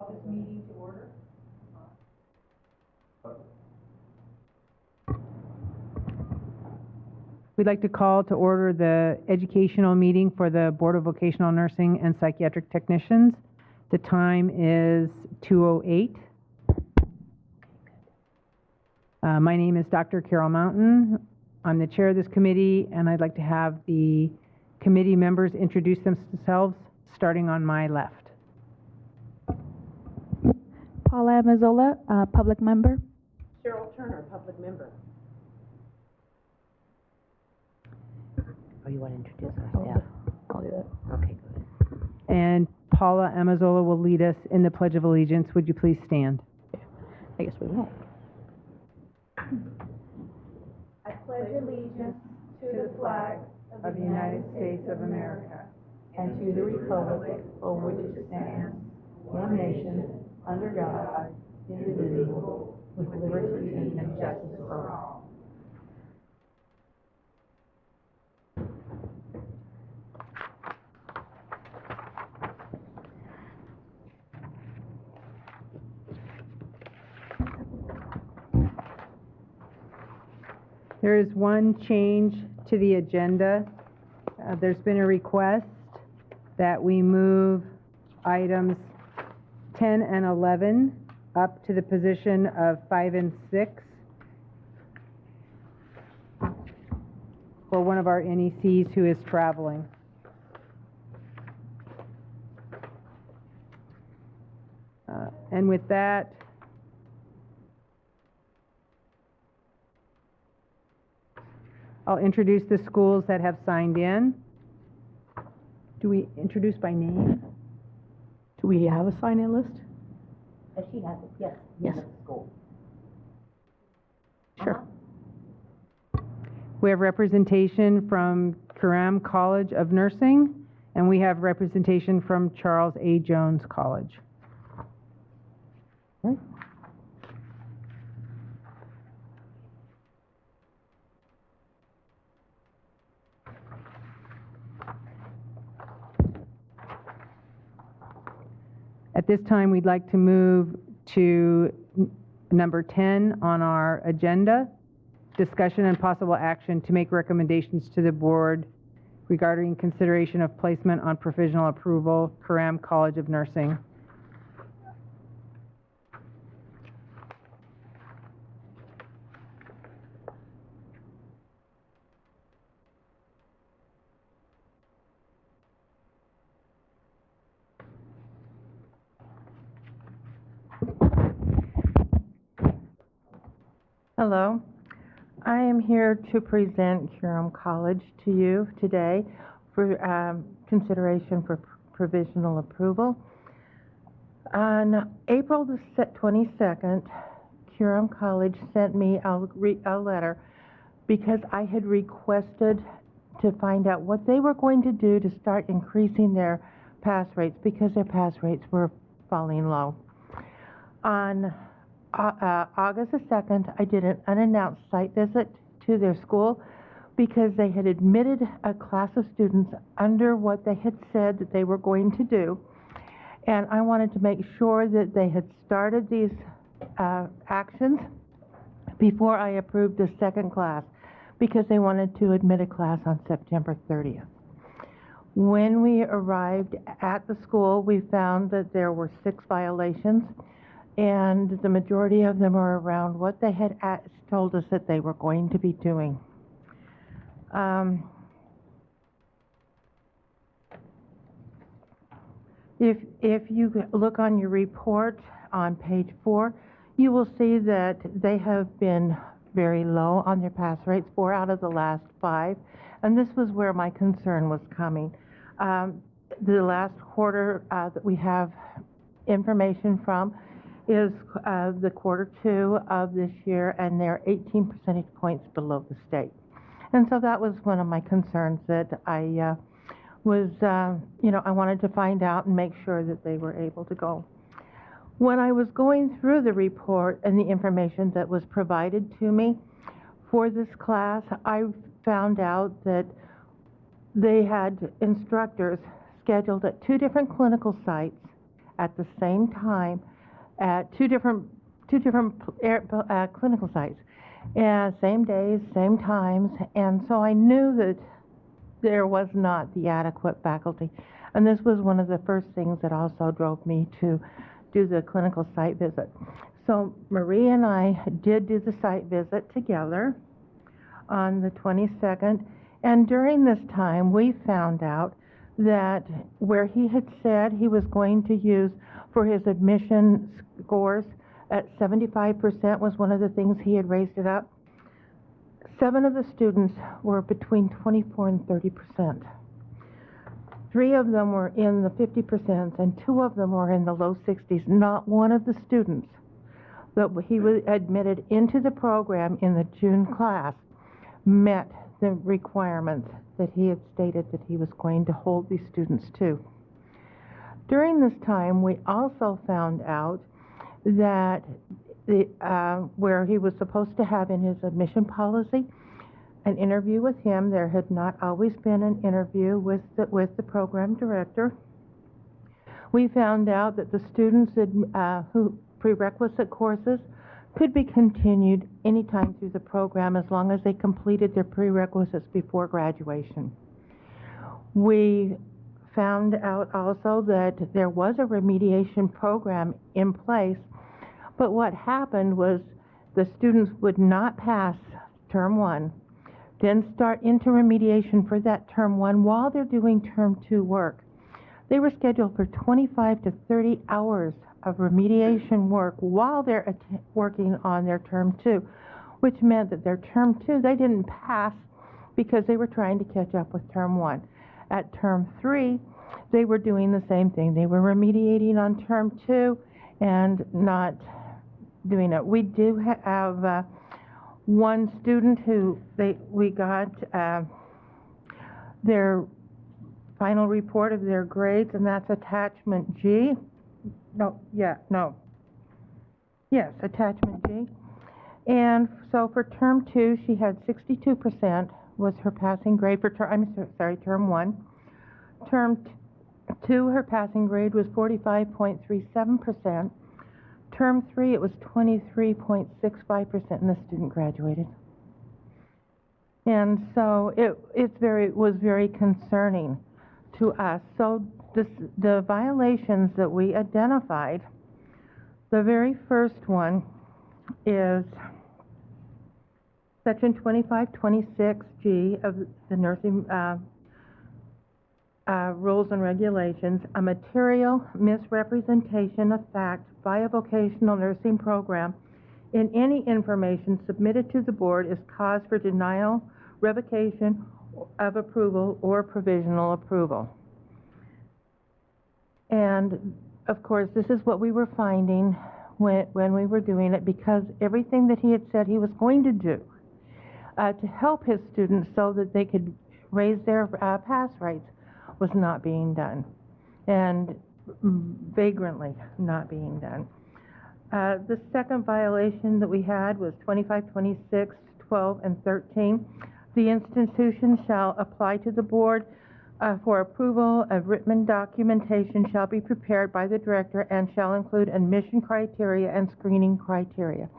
call this meeting to order. We'd like to call to order the educational meeting for the Board of Vocational Nursing and Psychiatric Technicians. The time is 2:08. My name is Dr. Carol Mountain. I'm the chair of this committee, and I'd like to have the committee members introduce themselves, starting on my left. Paula Missoula, public member. Cheryl Turner, public member. Oh, you want to introduce our staff? I'll do that. Okay, good. And Paula Amazola will lead us in the Pledge of Allegiance. Would you please stand? I guess we won't. I pledge allegiance to the flag Of the United States of America, and to the republic for which it stands, one nation, under God, indivisible, with liberty and justice for all. There is one change to the agenda. There's been a request that we move items 10 and 11 up to the position of 5 and 6 for one of our NECs who is traveling. And with that, I'll introduce the schools that have signed in. Do we introduce by name? Do we have a sign-in list? She has it, yes. Yes. School. Sure. We have representation from Curram College of Nursing, and we have representation from Charles A. Jones College. Right. At this time, we'd like to move to number 10 on our agenda, discussion and possible action to make recommendations to the board regarding consideration of placement on provisional approval, Curram College of Nursing. Hello, I am here to present Curram College to you today for consideration for provisional approval. On April the 22nd, Curram College sent me a letter because I had requested to find out what they were going to do to start increasing their pass rates because their pass rates were falling low. On August the 2nd, I did an unannounced site visit to their school because they had admitted a class of students under what they had said that they were going to do. And I wanted to make sure that they had started these actions before I approved the second class because they wanted to admit a class on September 30th. When we arrived at the school, we found that there were 6 violations, and the majority of them are around what they had told us that they were going to be doing. If you look on your report on page 4, you will see that they have been very low on their pass rates, 4 out of the last 5, and this was where my concern was coming. The last quarter that we have information from is the quarter 2 of this year, and they're 18 percentage points below the state. And so that was one of my concerns that I I wanted to find out and make sure that they were able to go. When I was going through the report and the information that was provided to me for this class, I found out that they had instructors scheduled at 2 different clinical sites at the same time at two different clinical sites, and same days, same times, and so I knew that there was not the adequate faculty. And this was one of the first things that also drove me to do the clinical site visit. So Marie and I did do the site visit together on the 22nd, and during this time we found out that where he had said he was going to use for his admission scores at 75% was one of the things he had raised it up. 7 of the students were between 24 and 30%. 3 of them were in the 50% and 2 of them were in the low 60s. Not one of the students that he was admitted into the program in the June class met the requirements that he had stated that he was going to hold these students to. During this time, we also found out that where he was supposed to have in his admission policy an interview with him, there had not always been an interview with the program director. We found out that the students who prerequisite courses could be continued anytime through the program as long as they completed their prerequisites before graduation. We found out also that there was a remediation program in place, but what happened was the students would not pass term 1, then start into remediation for that term 1 while they're doing term 2 work. They were scheduled for 25 to 30 hours of remediation work while they're working on their term 2, which meant that their term 2 they didn't pass because they were trying to catch up with term 1. At term 3, they were doing the same thing. They were remediating on term 2 and not doing it. We do have one student who we got their final report of their grades, and that's attachment G. Yes, attachment G. And so for term 2, she had 62% was her passing grade for term 1. Term 2, her passing grade was 45.37%. Term 3, it was 23.65%, and the student graduated. And so it was very concerning to us. So the violations that we identified, the very first one is Section 2526G of the nursing rules and regulations. A material misrepresentation of fact by a vocational nursing program in any information submitted to the board is cause for denial, revocation of approval, or provisional approval. And of course, this is what we were finding when we were doing it, because everything that he had said he was going to do to help his students so that they could raise their pass rates was not being done, and vagrantly not being done. The second violation that we had was 25, 26, 12, and 13. The institution shall apply to the board for approval of written documentation shall be prepared by the director and shall include admission criteria and screening criteria,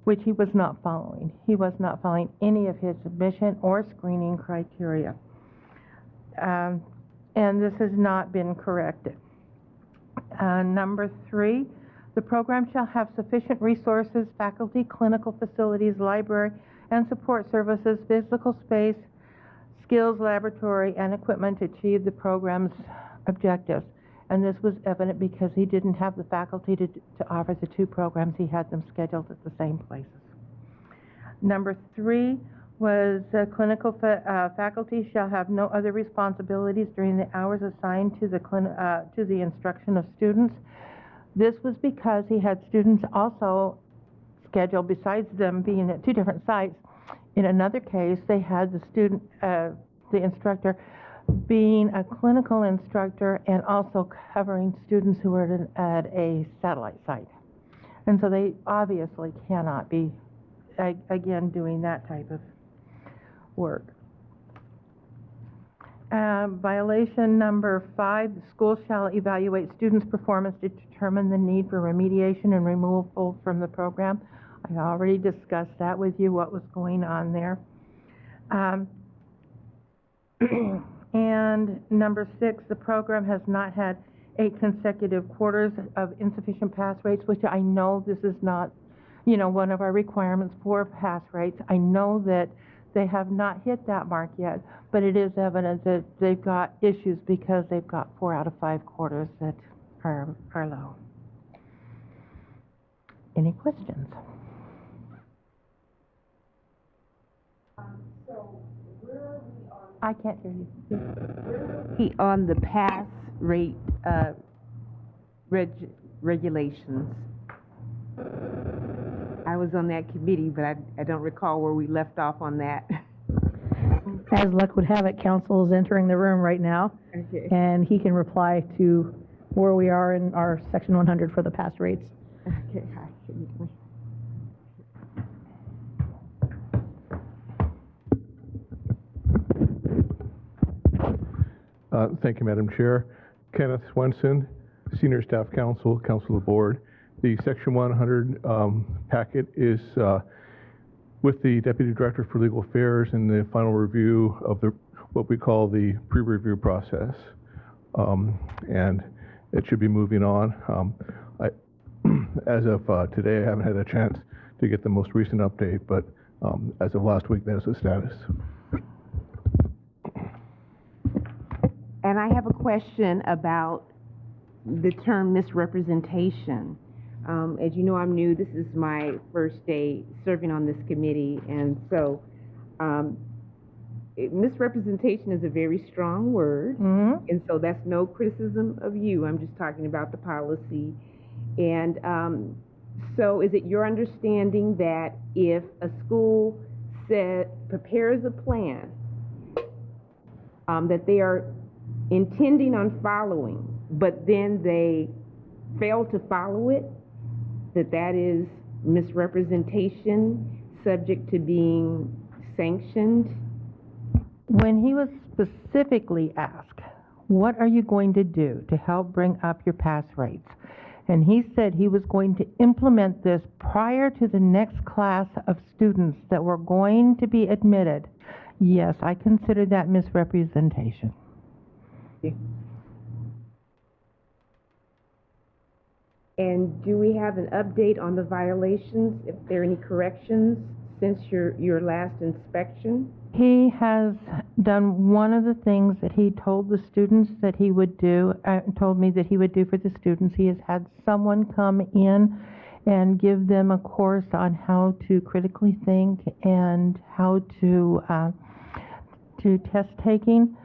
which he was not following. He was not following any of his admission or screening criteria. And this has not been corrected. Number 3, the program shall have sufficient resources, faculty, clinical facilities, library, and support services, physical space, skills, laboratory, and equipment to achieve the program's objectives. And this was evident because he didn't have the faculty to offer the 2 programs. He had them scheduled at the same places. Number 3 was clinical faculty shall have no other responsibilities during the hours assigned to the instruction of students. This was because he had students also scheduled, besides them being at 2 different sites. In another case, they had the student, the instructor, being a clinical instructor and also covering students who were at a satellite site. And so they obviously cannot be, again, doing that type of work. Violation number 5, the school shall evaluate students' performance to determine the need for remediation and removal from the program. I already discussed that with you, what was going on there. And number 6, the program has not had 8 consecutive quarters of insufficient pass rates, which I know this is not, one of our requirements for pass rates. I know that they have not hit that mark yet, but it is evident that they've got issues because they've got 4 out of 5 quarters that are low. Any questions? I can't hear you. On the pass rate regulations. I was on that committee, but I don't recall where we left off on that. As luck would have it, council is entering the room right now, Okay. and he can reply to where we are in our section 100 for the pass rates. Okay. Thank you, Madam Chair. Kenneth Swenson, Senior Staff Counsel, Counsel of the Board. The Section 100 packet is with the Deputy Director for Legal Affairs in the final review of what we call the pre-review process. And it should be moving on. As of today, I haven't had a chance to get the most recent update, but as of last week, that is the status. And I have a question about the term misrepresentation. As you know, I'm new. This is my first day serving on this committee, and so misrepresentation is a very strong word, and so that's no criticism of you. I'm just talking about the policy. And so is it your understanding that if a school prepares a plan that they are intending on following, but then they fail to follow it, that is misrepresentation subject to being sanctioned? When he was specifically asked, what are you going to do to help bring up your pass rates? And he said he was going to implement this prior to the next class of students that were going to be admitted. Yes, I consider that misrepresentation. And do we have an update on the violations, if there are any corrections since your last inspection? He has done one of the things that he told the students that he would do, told me that he would do for the students. He has had someone come in and give them a course on how to critically think and how to test taking.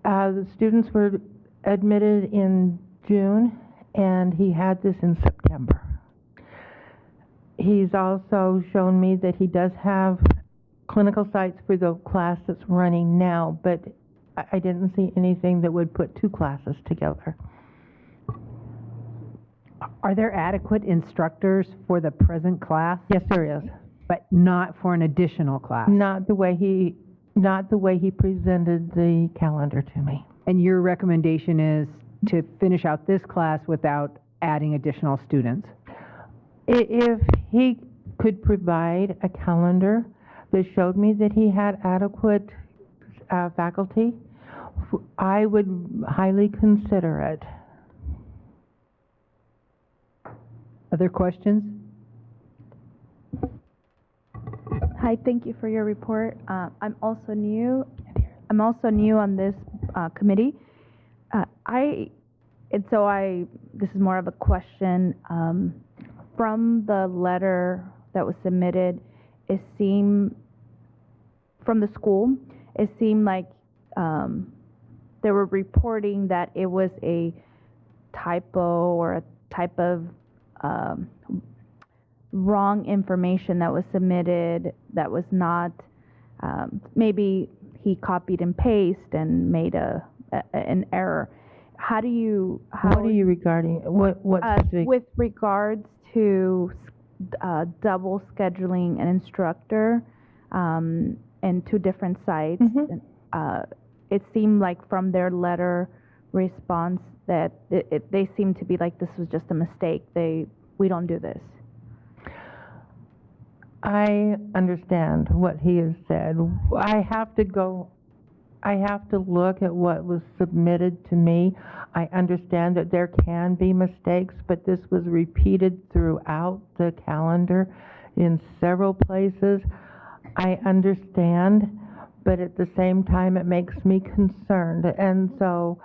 The students were admitted in June, and he had this in September. He's also shown me that he does have clinical sites for the class that's running now, but I didn't see anything that would put 2 classes together. Are there adequate instructors for the present class? Yes, there is. But not for an additional class? Not the way he presented the calendar to me. And your recommendation is to finish out this class without adding additional students? If he could provide a calendar that showed me that he had adequate faculty, I would highly consider it. Other questions? Hi, thank you for your report. I'm also new on this committee. This is more of a question. From the letter that was submitted, it seemed, from the school, it seemed like they were reporting that it was a typo or a type of wrong information that was submitted that was not, maybe he copied and pasted and made an error. What are you regarding? What specific? With regards to double scheduling an instructor in 2 different sites, it seemed like from their letter response that they seemed to be like this was just a mistake. We don't do this. I understand what he has said. I have to look at what was submitted to me. I understand that there can be mistakes, but this was repeated throughout the calendar in several places. I understand, but at the same time, it makes me concerned. And so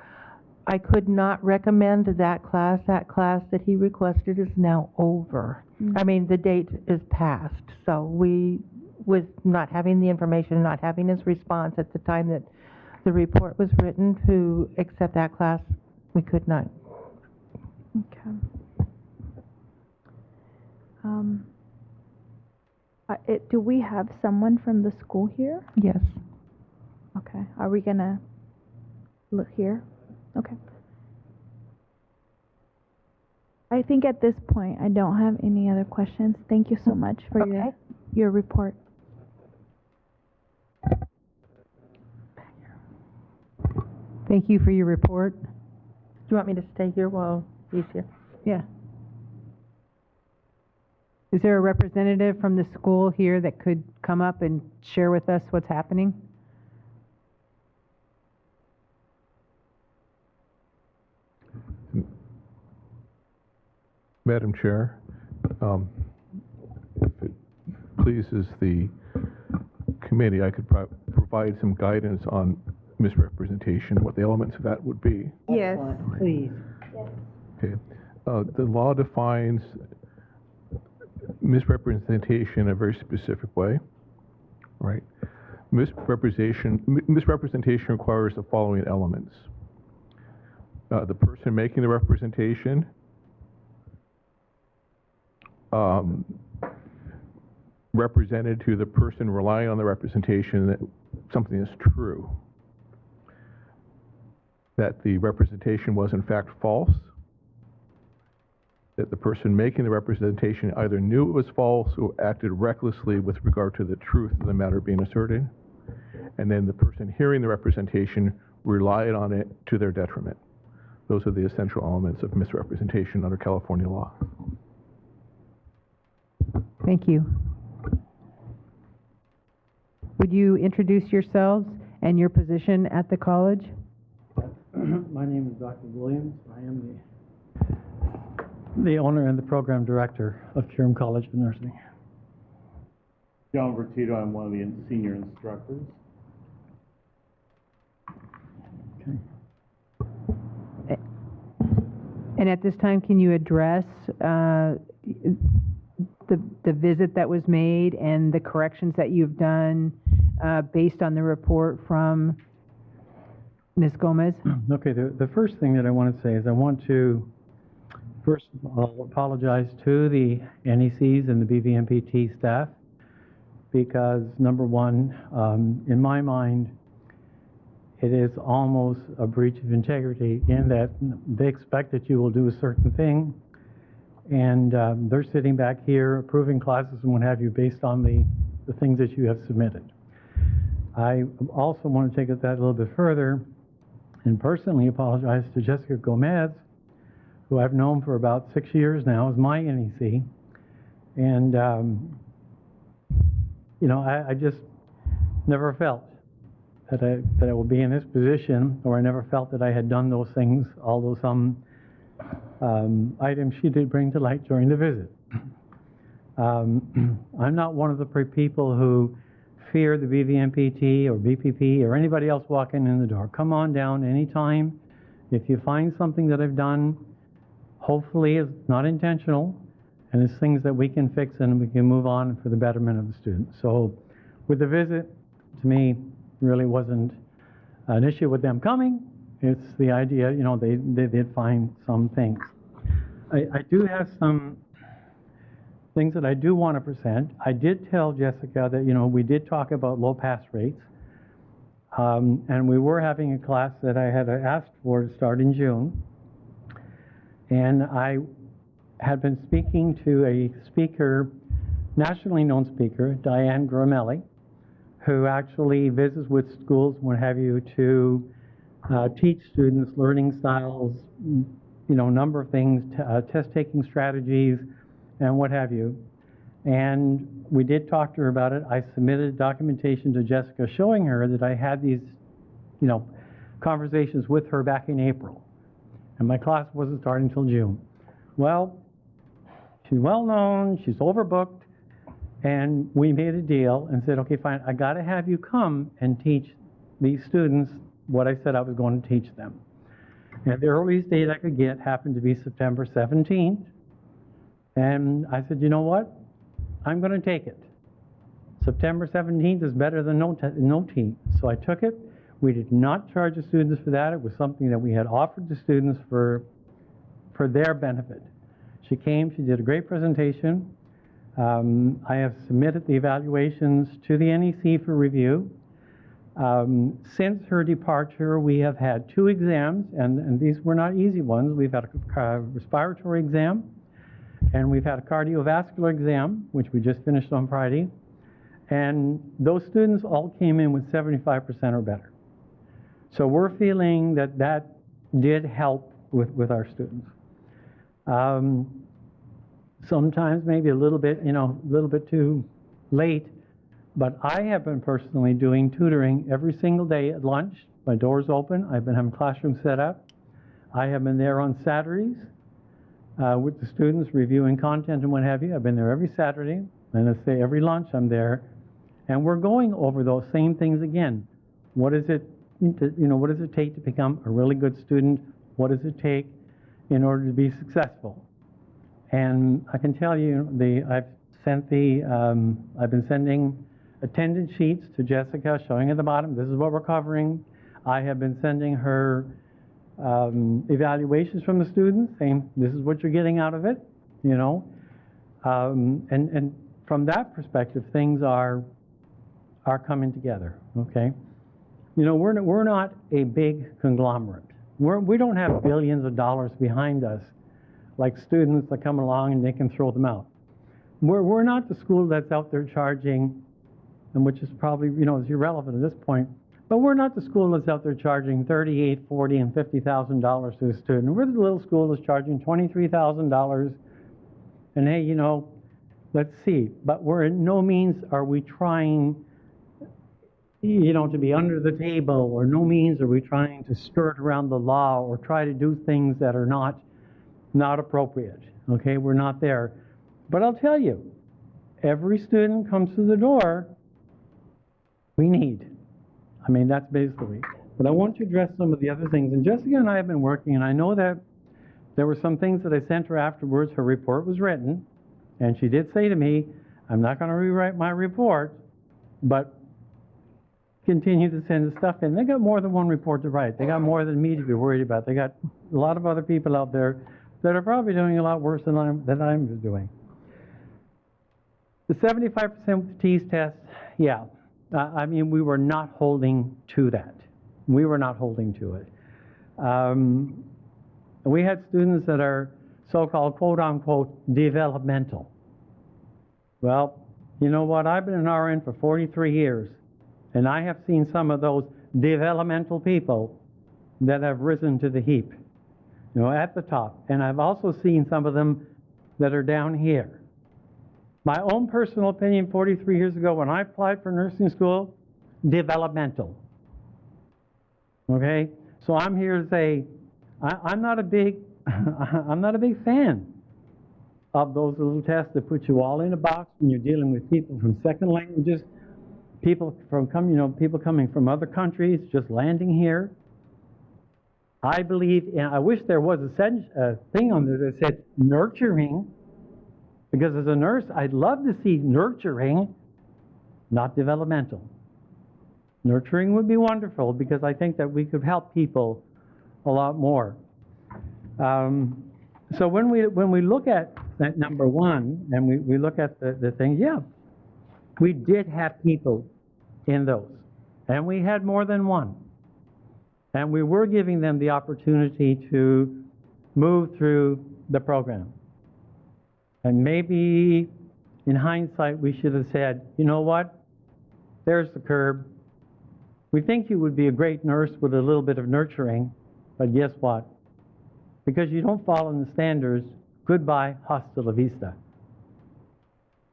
I could not recommend that class. That class that he requested is now over. I mean, the date is past. So with not having the information, not having his response at the time that the report was written to accept that class, we could not. Okay. Do we have someone from the school here? Yes. Okay. Are we gonna look here? Okay. I think at this point I don't have any other questions. Thank you so much for your report. Thank you for your report. Do you want me to stay here while he's here? Yeah. Is there a representative from the school here that could come up and share with us what's happening? Madam Chair, if it pleases the committee, I could provide some guidance on misrepresentation, what the elements of that would be. Yes, Please. Okay. The law defines misrepresentation in a very specific way, right? Misrepresentation requires the following elements. The person making the representation represented to the person relying on the representation that something is true, that the representation was in fact false, that the person making the representation either knew it was false or acted recklessly with regard to the truth of the matter being asserted, and then the person hearing the representation relied on it to their detriment. Those are the essential elements of misrepresentation under California law. Thank you. Would you introduce yourselves and your position at the college? My name is Dr. Williams. I am the owner and the program director of Curum College of Nursing. John Vertito, I'm one of the senior instructors. Okay. And at this time, can you address the visit that was made and the corrections that you've done based on the report from Ms. Gomez? Okay, the first thing that I want to say is I want to first of all apologize to the NECs and the BVMPT staff because number one, in my mind, it is almost a breach of integrity in that they expect that you will do a certain thing and they're sitting back here approving classes and what have you based on the things that you have submitted. I also want to take that a little bit further and personally apologize to Jessica Gomez, who I've known for about 6 years now as my NEC. And, you know, I just never felt that I would be in this position, or I never felt that I had done those things, although some items she did bring to light during the visit. I'm not one of the people who fear the BVMPT or BPP or anybody else walking in the door. Come on down anytime. If you find something that I've done, hopefully is not intentional, and it's things that we can fix and we can move on for the betterment of the students. So with the visit, to me, really wasn't an issue with them coming. It's the idea, you know, they did find some things. I do have some things that I do want to present. I did tell Jessica that, you know, we did talk about low pass rates. And we were having a class that I had asked for to start in June. And I had been speaking to a speaker, nationally known speaker, Diane Gramelli, who actually visits with schools, what have you, to teach students learning styles, number of things, test-taking strategies, and what have you. And we did talk to her about it. I submitted documentation to Jessica showing her that I had these, conversations with her back in April. And my class wasn't starting until June. Well, she's well-known, she's overbooked, and we made a deal and said, okay, fine, I got to have you come and teach these students what I said I was going to teach them. And the earliest date I could get happened to be September 17th. And I said, you know what? I'm going to take it. September 17th is better than no team. So I took it. We did not charge the students for that. It was something that we had offered the students for their benefit. She came, she did a great presentation. I have submitted the evaluations to the NEC for review. Since her departure, we have had 2 exams, and these were not easy ones. We've had a respiratory exam, and we've had a cardiovascular exam, which we just finished on Friday. And those students all came in with 75% or better. So we're feeling that that did help with our students. Sometimes maybe a little bit too late, but I have been personally doing tutoring every single day at lunch. My door's open. I've been having classrooms set up. I have been there on Saturdays with the students reviewing content and what have you. I've been there every Saturday, and I say every lunch I'm there. And we're going over those same things again. What does it take to become a really good student? What does it take in order to be successful? And I can tell you, I've been sending attendance sheets to Jessica, showing at the bottom, this is what we're covering. I have been sending her evaluations from the students, saying this is what you're getting out of it, and from that perspective, things are coming together. Okay, we're not a big conglomerate. We don't have billions of dollars behind us, like students that come along and they can throw them out. We're not the school that's out there charging, and which is probably is irrelevant at this point. But we're not the school that's out there charging $38,000, $40,000, and $50,000 to a student. We're the little school that's charging $23,000. And hey, let's see. But we're in no means are we trying, to be under the table, or no means are we trying to skirt around the law or try to do things that are not appropriate. Okay, we're not there. But I'll tell you, every student comes to the door, we need. That's basically. But I want to address some of the other things. And Jessica and I have been working, and I know that there were some things that I sent her afterwards. Her report was written, and she did say to me, I'm not going to rewrite my report, but continue to send the stuff in. They got more than one report to write. They got more than me to be worried about. They got a lot of other people out there that are probably doing a lot worse than I'm doing. The 75% with the TEAS test, yeah. We were not holding to that. We were not holding to it. We had students that are so-called, quote-unquote, developmental. Well, you know what? I've been an RN for 43 years, and I have seen some of those developmental people that have risen to the heap, at the top. And I've also seen some of them that are down here. My own personal opinion, 43 years ago, when I applied for nursing school, developmental. Okay? So I'm here to say, I'm not a big fan of those little tests that put you all in a box when you're dealing with people from second languages, people coming from other countries, just landing here. I believe, and I wish there was a thing on there that said nurturing. Because as a nurse, I'd love to see nurturing, not developmental. Nurturing would be wonderful because I think that we could help people a lot more. So when we look at that number one and we look at the thing, yeah, we did have people in those. And we had more than one. And we were giving them the opportunity to move through the program. And maybe, in hindsight, we should have said, you know what? there's the curb. We think you would be a great nurse with a little bit of nurturing, but guess what? Because you don't follow the standards, goodbye, hasta la vista.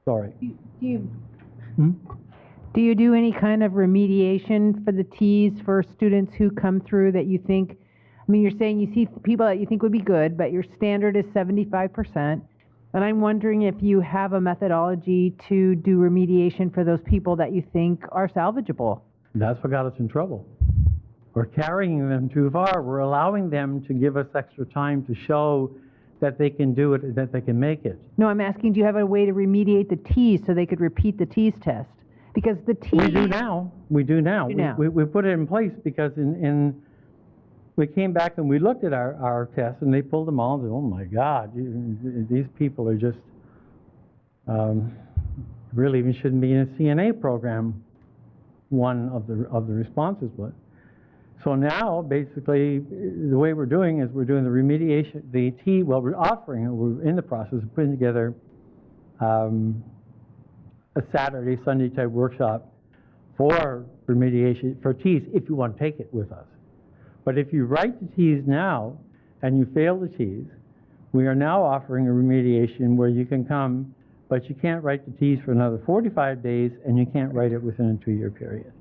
Sorry. Do you do any kind of remediation for the T's for students who come through that you think, I mean, you're saying you see people that you think would be good, but your standard is 75%. And I'm wondering if you have a methodology to do remediation for those people that you think are salvageable. That's what got us in trouble. We're carrying them too far. We're allowing them to give us extra time to show that they can do it, that they can make it. No, I'm asking, do you have a way to remediate the T's so they could repeat the T's test? Because the T's... We do now. We do now. Do now. We put it in place because we came back and we looked at our tests and they pulled them all and said, oh my God, these people are just, really even shouldn't be in a CNA program, one of the responses was. So now, basically, the way we're doing is we're doing the remediation, we're offering, we're in the process of putting together a Saturday, Sunday type workshop for remediation, for T's, if you want to take it with us. But if you write the T's now and you fail the T's, we are now offering a remediation where you can come, but you can't write the T's for another 45 days and you can't write it within a 2-year period.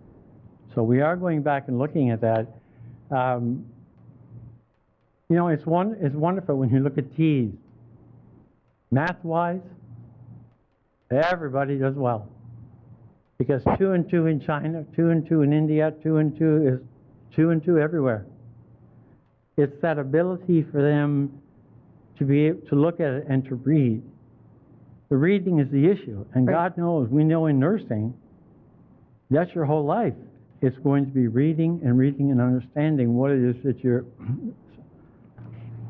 So we are going back and looking at that. You know, it's wonderful when you look at T's. Math-wise, everybody does well. Because 2 and 2 in China, 2 and 2 in India, 2 and 2 is 2 and 2 everywhere. It's that ability for them to be able to look at it and to read. The reading is the issue. And Right. God knows, we know in nursing, that's your whole life. It's going to be reading and understanding what it is that you're...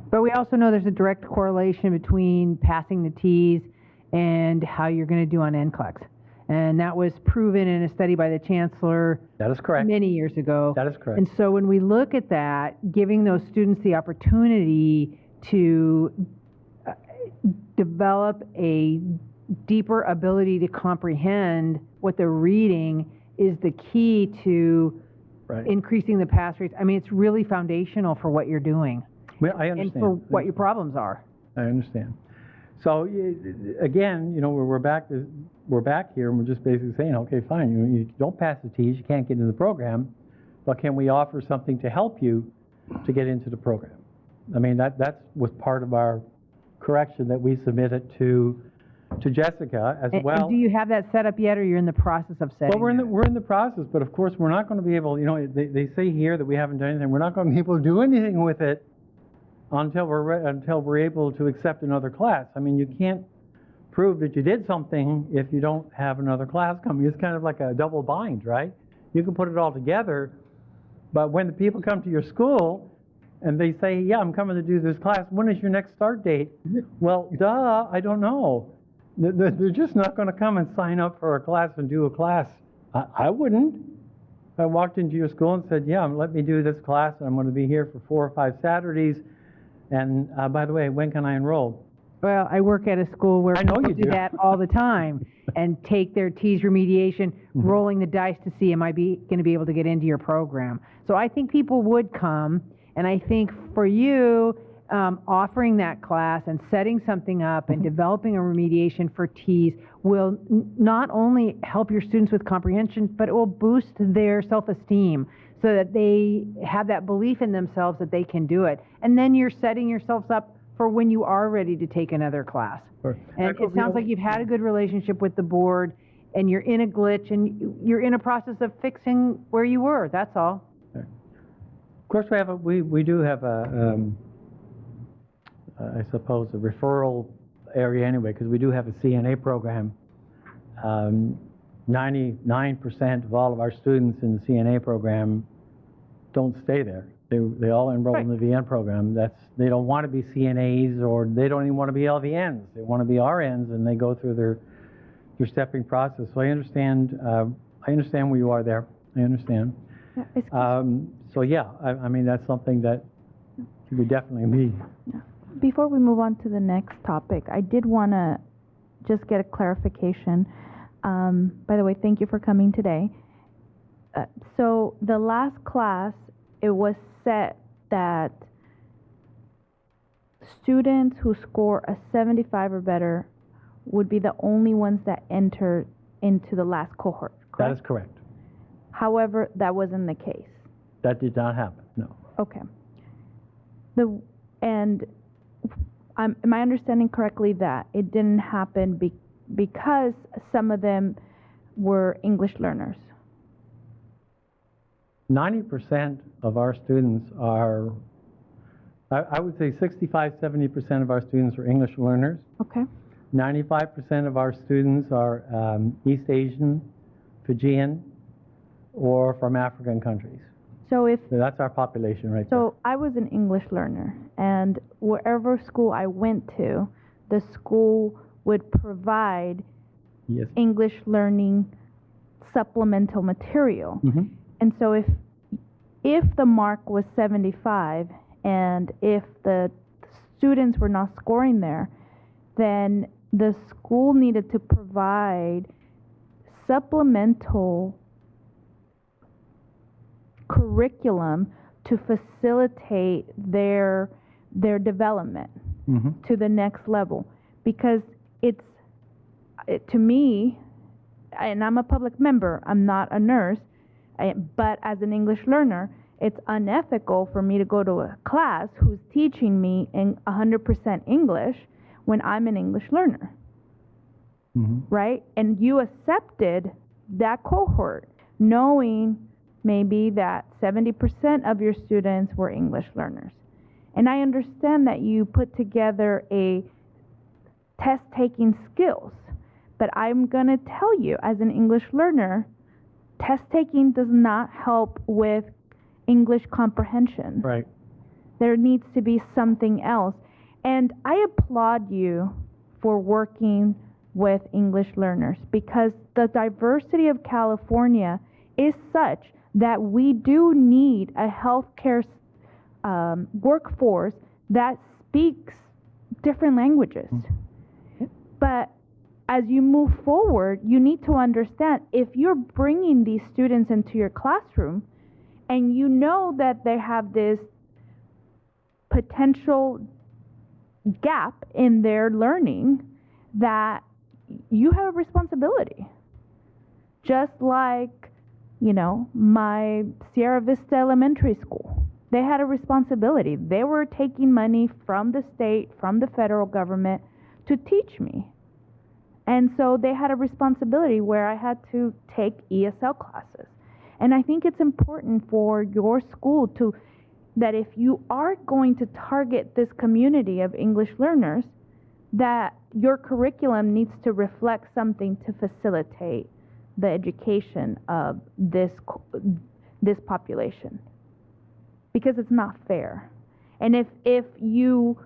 But we also know there's a direct correlation between passing the T's and how you're going to do on NCLEX. And that was proven in a study by the chancellor That is correct. many years ago. That is correct. And so when we look at that, giving those students the opportunity to develop a deeper ability to comprehend what they're reading is the key to Right. increasing the pass rates. I mean, it's really foundational for what you're doing Well, I and understand. for what your problems are. I understand. So again, you know, we're back here, and we're just basically saying, okay, fine, you don't pass the T's, you can't get into the program, but can we offer something to help you to get into the program? I mean, that was part of our correction that we submitted to Jessica as well. And do you have that set up yet, or you're in the process of setting? Well, we're in the process, but of course we're not going to be able. You know, they say here that we haven't done anything. We're not going to be able to do anything with it until we're able to accept another class. I mean, you can't prove that you did something if you don't have another class coming. It's kind of like a double bind, right? You can put it all together, but when the people come to your school and they say, "Yeah, I'm coming to do this class. When is your next start date?" Well, duh, I don't know. They're just not going to come and sign up for a class and do a class. I wouldn't. If I walked into your school and said, yeah, let me do this class, and I'm going to be here for 4 or 5 Saturdays, and by the way, when can I enroll? Well, I work at a school where I know people you do do. that all the time and take their T's remediation, rolling the dice to see, am I going to be able to get into your program? So I think people would come, and I think for you, offering that class and setting something up and developing a remediation for T's will not only help your students with comprehension, but it will boost their self-esteem so that they have that belief in themselves that they can do it. And then you're setting yourselves up for when you are ready to take another class. Sure. And it sounds like you've had a good relationship with the board, and you're in a glitch, and you're in a process of fixing where you were, that's all. Of course, we do have I suppose, a referral area anyway, because we do have a CNA program. 99% of all of our students in the CNA program don't stay there. They all enroll in the VN program. They don't want to be CNAs, or they don't even want to be LVNs. They want to be RNs, and they go through their stepping process. So I understand where you are there. I understand. Yeah, So yeah, I mean, that's something that would definitely be. Before we move on to the next topic, I did want to just get a clarification. By the way, thank you for coming today. So the last class, it was set that students who score a 75 or better would be the only ones that enter into the last cohort, That correct? is correct. However, that wasn't the case. That did not happen, no. Okay. Am I understanding correctly that it didn't happen because some of them were English learners? 90% of our students are, I would say 65, 70% of our students are English learners. Okay. 95% of our students are East Asian, Fijian, or from African countries. So That's our population right there. So I was an English learner, and wherever school I went to, the school would provide Yes. English learning supplemental material. Mm-hmm. And so if the mark was 75 and if the students were not scoring there, then the school needed to provide supplemental curriculum to facilitate their development to the next level, because to me, and I'm a public member, I'm not a nurse, but as an English learner, it's unethical for me to go to a class who's teaching me in 100% English when I'm an English learner, right? And you accepted that cohort knowing maybe that 70% of your students were English learners. And I understand that you put together a test-taking skills, but I'm going to tell you, as an English learner, test-taking does not help with English comprehension. Right. There needs to be something else. And I applaud you for working with English learners, because the diversity of California is such that we do need a healthcare workforce that speaks different languages. But as you move forward, you need to understand, if you're bringing these students into your classroom and you know that they have this potential gap in their learning, that you have a responsibility. Just like, my Sierra Vista Elementary School, they had a responsibility. They were taking money from the state, from the federal government to teach me. And so they had a responsibility where I had to take ESL classes. And I think it's important for your school that if you are going to target this community of English learners, that your curriculum needs to reflect something to facilitate the education of this population, because it's not fair. And if you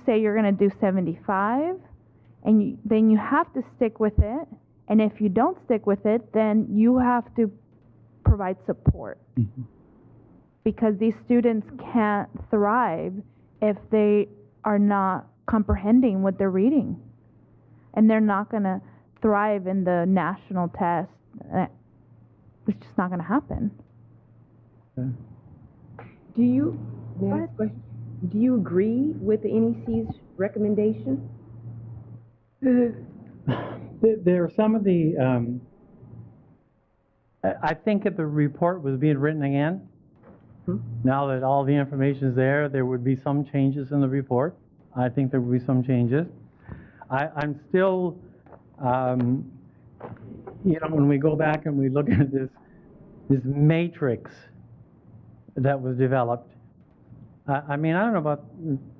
say you're going to do 75, and then you have to stick with it, and if you don't stick with it, then you have to provide support, because these students can't thrive if they are not comprehending what they're reading, and they're not going to thrive in the national test. It's just not going to happen. May I ask a question? Do you agree with the NEC's recommendation? There are some of the, I think if the report was being written again, now that all the information is there would be some changes in the report. I think there would be some changes. I'm still, when we go back and we look at this matrix that was developed, I mean, I don't know about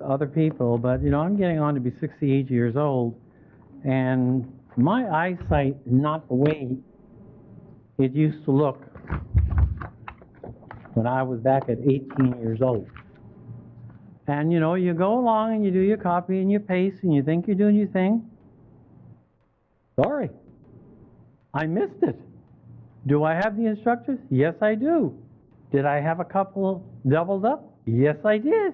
other people, but, I'm getting on to be 68 years old, and my eyesight is not the way it used to look when I was back at 18 years old. And, you go along and you do your copy and you paste and you think you're doing your thing. Sorry, I missed it. Do I have the instructors? Yes, I do. Did I have a couple doubled up? Yes, I did.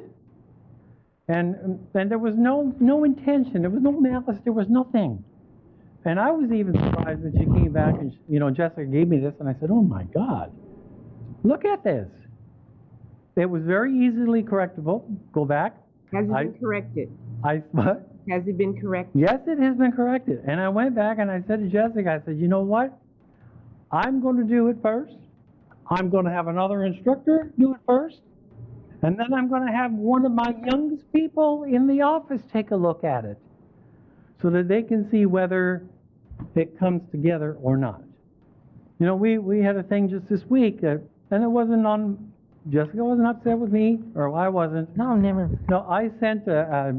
And there was no intention. There was no malice. There was nothing. And I was even surprised when she came back and, Jessica gave me this, and I said, oh my God, look at this. It was very easily correctable. Go back. Has it been corrected? What? Has it been corrected? Yes, it has been corrected. And I went back and I said to Jessica, I said, you know what? I'm going to do it first. I'm going to have another instructor do it first. And then I'm going to have one of my youngest people in the office take a look at it so that they can see whether it comes together or not. We had a thing just this week, and it wasn't on, Jessica wasn't upset with me, or I wasn't. No, never. No, I sent a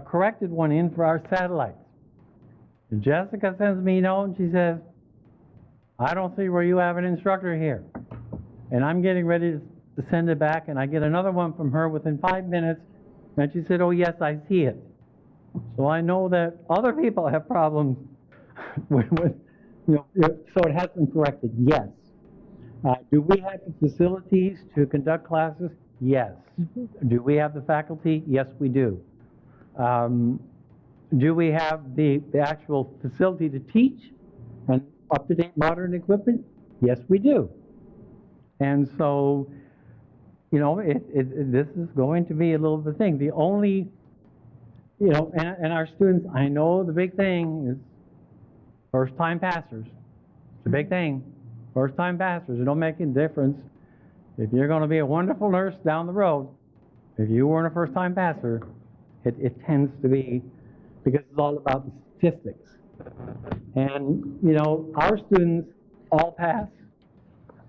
corrected one in for our satellites. And Jessica sends me a note and she says, I don't see where you have an instructor here. And I'm getting ready to send it back, and I get another one from her within 5 minutes, and she said, oh yes, I see it. So I know that other people have problems with so it has been corrected, yes. Do we have the facilities to conduct classes? Yes. Do we have the faculty? Yes, we do. Do we have the actual facility to teach and up-to-date modern equipment? Yes, we do. And so, this is going to be a little bit of a thing. The only, and our students, I know the big thing is first-time passers. It's a big thing. First-time passers, it don't make a difference. If you're going to be a wonderful nurse down the road, if you weren't a first-time passer, it tends to be, because it's all about the statistics. And, our students all pass.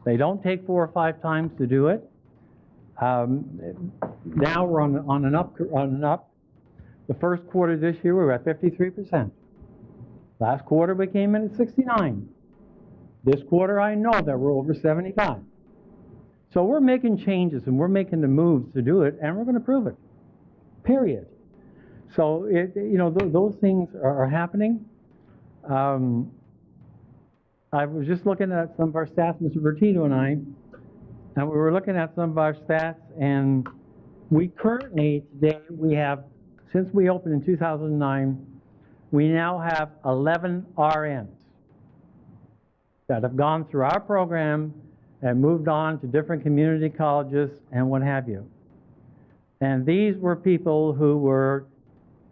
They don't take 4 or 5 times to do it. Now we're on an up. The first quarter this year, we were at 53%. Last quarter, we came in at 69. This quarter, I know that we're over 75. So we're making changes, and we're making the moves to do it, and we're going to prove it, period. So, those things are happening. I was just looking at some of our stats, Mr. Bertino and I, and we were looking at some of our stats, and we currently, today, we have, since we opened in 2009, we now have 11 RNs that have gone through our program and moved on to different community colleges and what have you. And these were people who were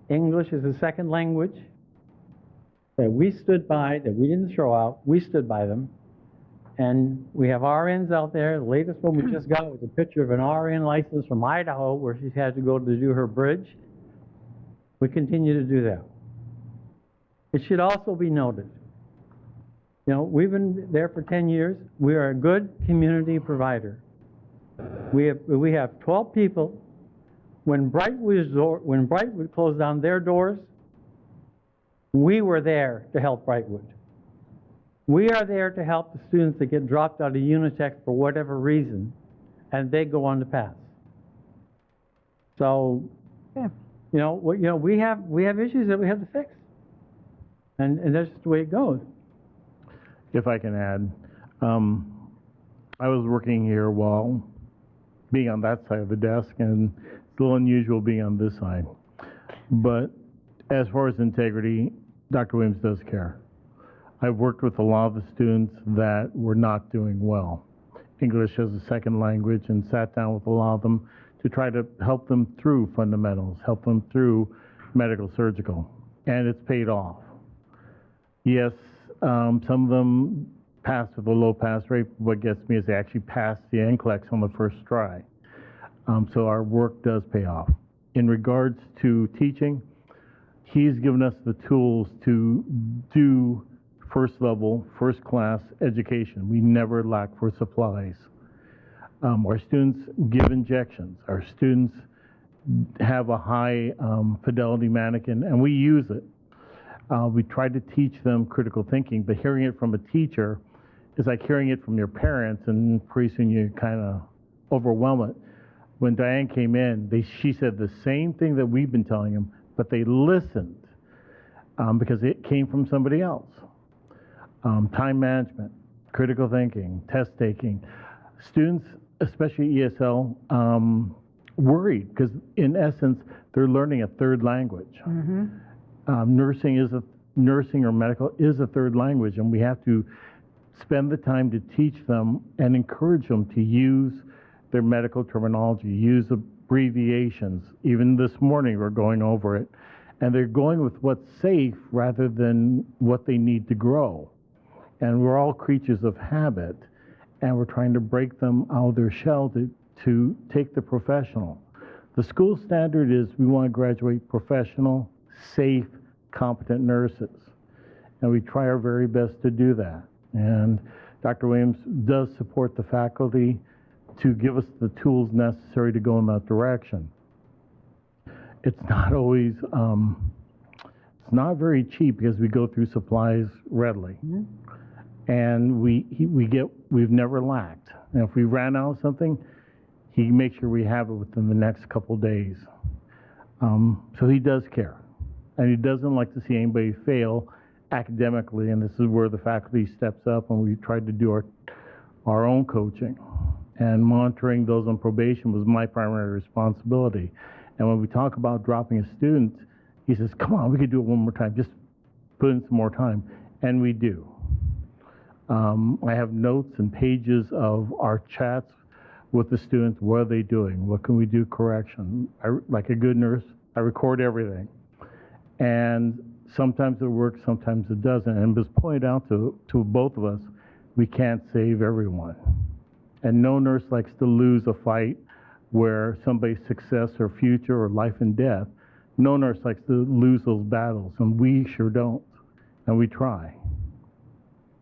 English as a second language, that we stood by, that we didn't throw out, we stood by them. And we have RNs out there. The latest one we just got was a picture of an RN license from Idaho where she had to go to do her bridge. We continue to do that. It should also be noted, we've been there for 10 years. We are a good community provider. We have 12 people. When Brightwood closed down their doors, we were there to help Brightwood. We are there to help the students that get dropped out of Unitech for whatever reason, and they go on to pass. So, yeah. We have issues that we have to fix, and that's just the way it goes. If I can add, I was working here while being on that side of the desk, and it's a little unusual being on this side. But as far as integrity, Dr. Williams does care. I've worked with a lot of the students that were not doing well, English as a second language, and sat down with a lot of them to try to help them through fundamentals, help them through medical surgical, and it's paid off. Yes, some of them passed with a low pass rate. What gets me is they actually passed the NCLEX on the first try. So our work does pay off. In regards to teaching, he's given us the tools to do first level, first class education. We never lack for supplies. Our students give injections. Our students have a high fidelity mannequin, and we use it. We try to teach them critical thinking, but hearing it from a teacher is like hearing it from your parents, and pretty soon you kind of overwhelm it. When Diane came in, she said the same thing that we've been telling them, but they listened because it came from somebody else. Time management, critical thinking, test taking. Students, especially ESL, worried because in essence, they're learning a third language. Mm-hmm. Nursing is nursing or medical is a third language, and we have to spend the time to teach them and encourage them to use their medical terminology, use abbreviations. Even this morning we're going over it, and they're going with what's safe rather than what they need to grow. And we're all creatures of habit, and we're trying to break them out of their shell to take the professional. The school standard is we want to graduate professional, safe, competent nurses. And we try our very best to do that. And Dr. Williams does support the faculty to give us the tools necessary to go in that direction. It's not always, it's not very cheap because we go through supplies readily. And we've never lacked. And if we ran out of something, he makes sure we have it within the next couple days. So he does care. And he doesn't like to see anybody fail academically, and this is where the faculty steps up, and we tried to do our own coaching. And monitoring those on probation was my primary responsibility. And when we talk about dropping a student, he says, come on, we could do it one more time, just put in some more time. And we do. I have notes and pages of our chats with the students. What are they doing? What can we do correction? Like a good nurse, I record everything. And sometimes it works, sometimes it doesn't. And it was pointed out to both of us, we can't save everyone. And no nurse likes to lose a fight where somebody's success or future or life and death. No nurse likes to lose those battles, and we sure don't. And we try.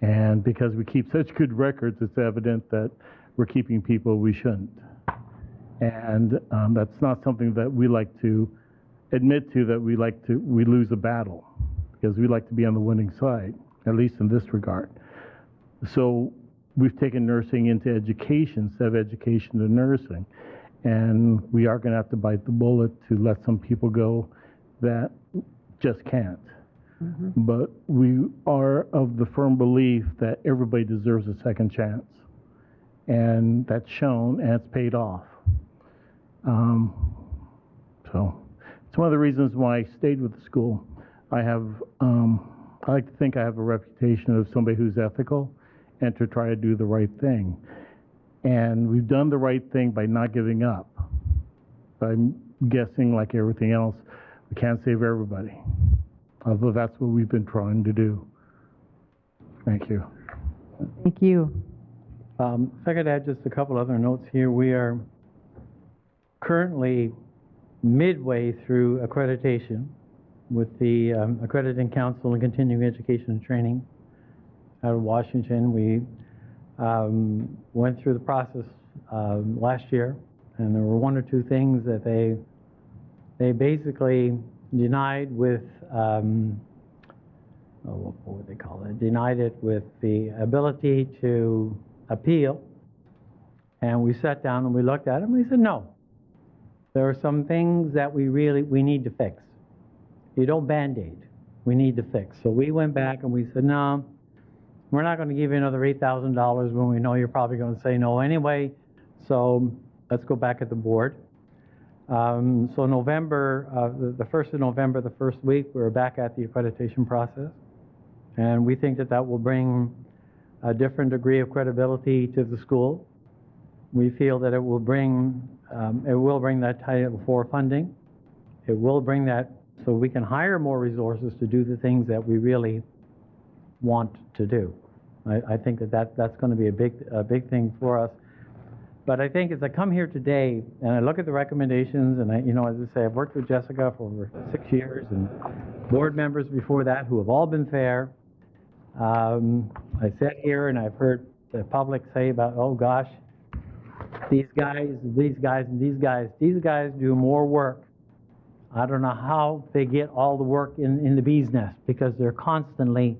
And because we keep such good records, it's evident that we're keeping people we shouldn't. And that's not something that we like to admit to, that we lose a battle, because we like to be on the winning side, at least in this regard. So we've taken nursing into education instead of education to nursing. And we are going to have to bite the bullet to let some people go that just can't. But we are of the firm belief that everybody deserves a second chance. And that's shown, and it's paid off. So it's one of the reasons why I stayed with the school. I like to think I have a reputation of somebody who's ethical and to try to do the right thing. And we've done the right thing by not giving up. I'm guessing, like everything else, we can't save everybody. Although that's what we've been trying to do. Thank you. Thank you. If I could add just a couple other notes here. We are currently midway through accreditation with the Accrediting Council in Continuing Education and Training out of Washington. We went through the process last year, and there were one or two things that they basically denied with, what would they call it? Denied it with the ability to appeal. And we sat down and we looked at it and we said, no. There are some things that we need to fix. You don't Band-Aid. We need to fix. So we went back and we said, no, we're not going to give you another $8,000 when we know you're probably going to say no anyway. So let's go back at the board. So November, the 1st of November, the first week, we're back at the accreditation process. And we think that that will bring a different degree of credibility to the school. We feel that it will bring that Title IV funding. It will bring that so we can hire more resources to do the things that we really want to do. I think that's going to be a big thing for us. But I think as I come here today and I look at the recommendations, and as I say, I've worked with Jessica for over 6 years and board members before that who have all been fair. I sat here and I've heard the public say about, oh gosh, these guys do more work. I don't know how they get all the work in the bee's nest, because they're constantly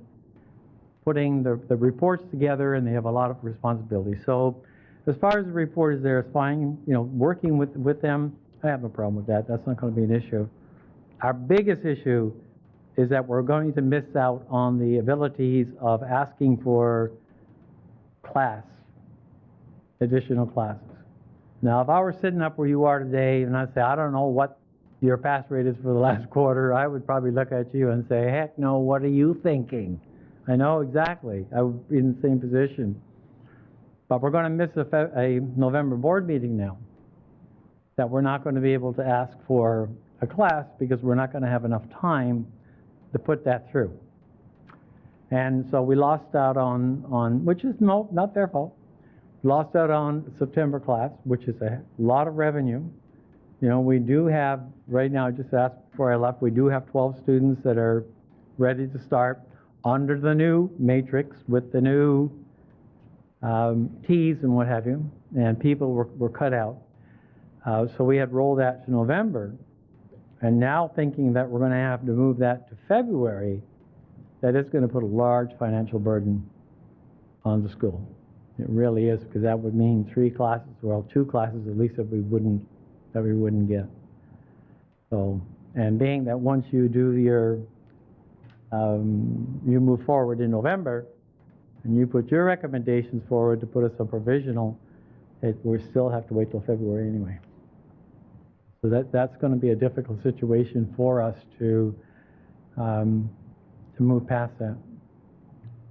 putting the reports together and they have a lot of responsibility. So as far as the report is there, it's fine. Working with them, I have no problem with that. That's not going to be an issue. Our biggest issue is that we're going to miss out on the abilities of asking for additional classes. Now, if I were sitting up where you are today and I say, I don't know what your pass rate is for the last quarter, I would probably look at you and say, heck no, what are you thinking? I know exactly. I would be in the same position. But we're going to miss a November board meeting now, that we're not going to be able to ask for a class because we're not going to have enough time to put that through. And so we lost out on which is not their fault. Lost out on September class, which is a lot of revenue. You know, we do have, right now, I just asked before I left, we do have 12 students that are ready to start under the new matrix with the new T's and what have you, and people were cut out. So we had rolled that to November, and now thinking that we're going to have to move that to February, that is going to put a large financial burden on the school. It really is, because that would mean 3 classes, well, 2 classes at least that we wouldn't get. So, and being that once you do your, you move forward in November, and you put your recommendations forward to put us on provisional, we still have to wait till February anyway. So that's going to be a difficult situation for us to move past that.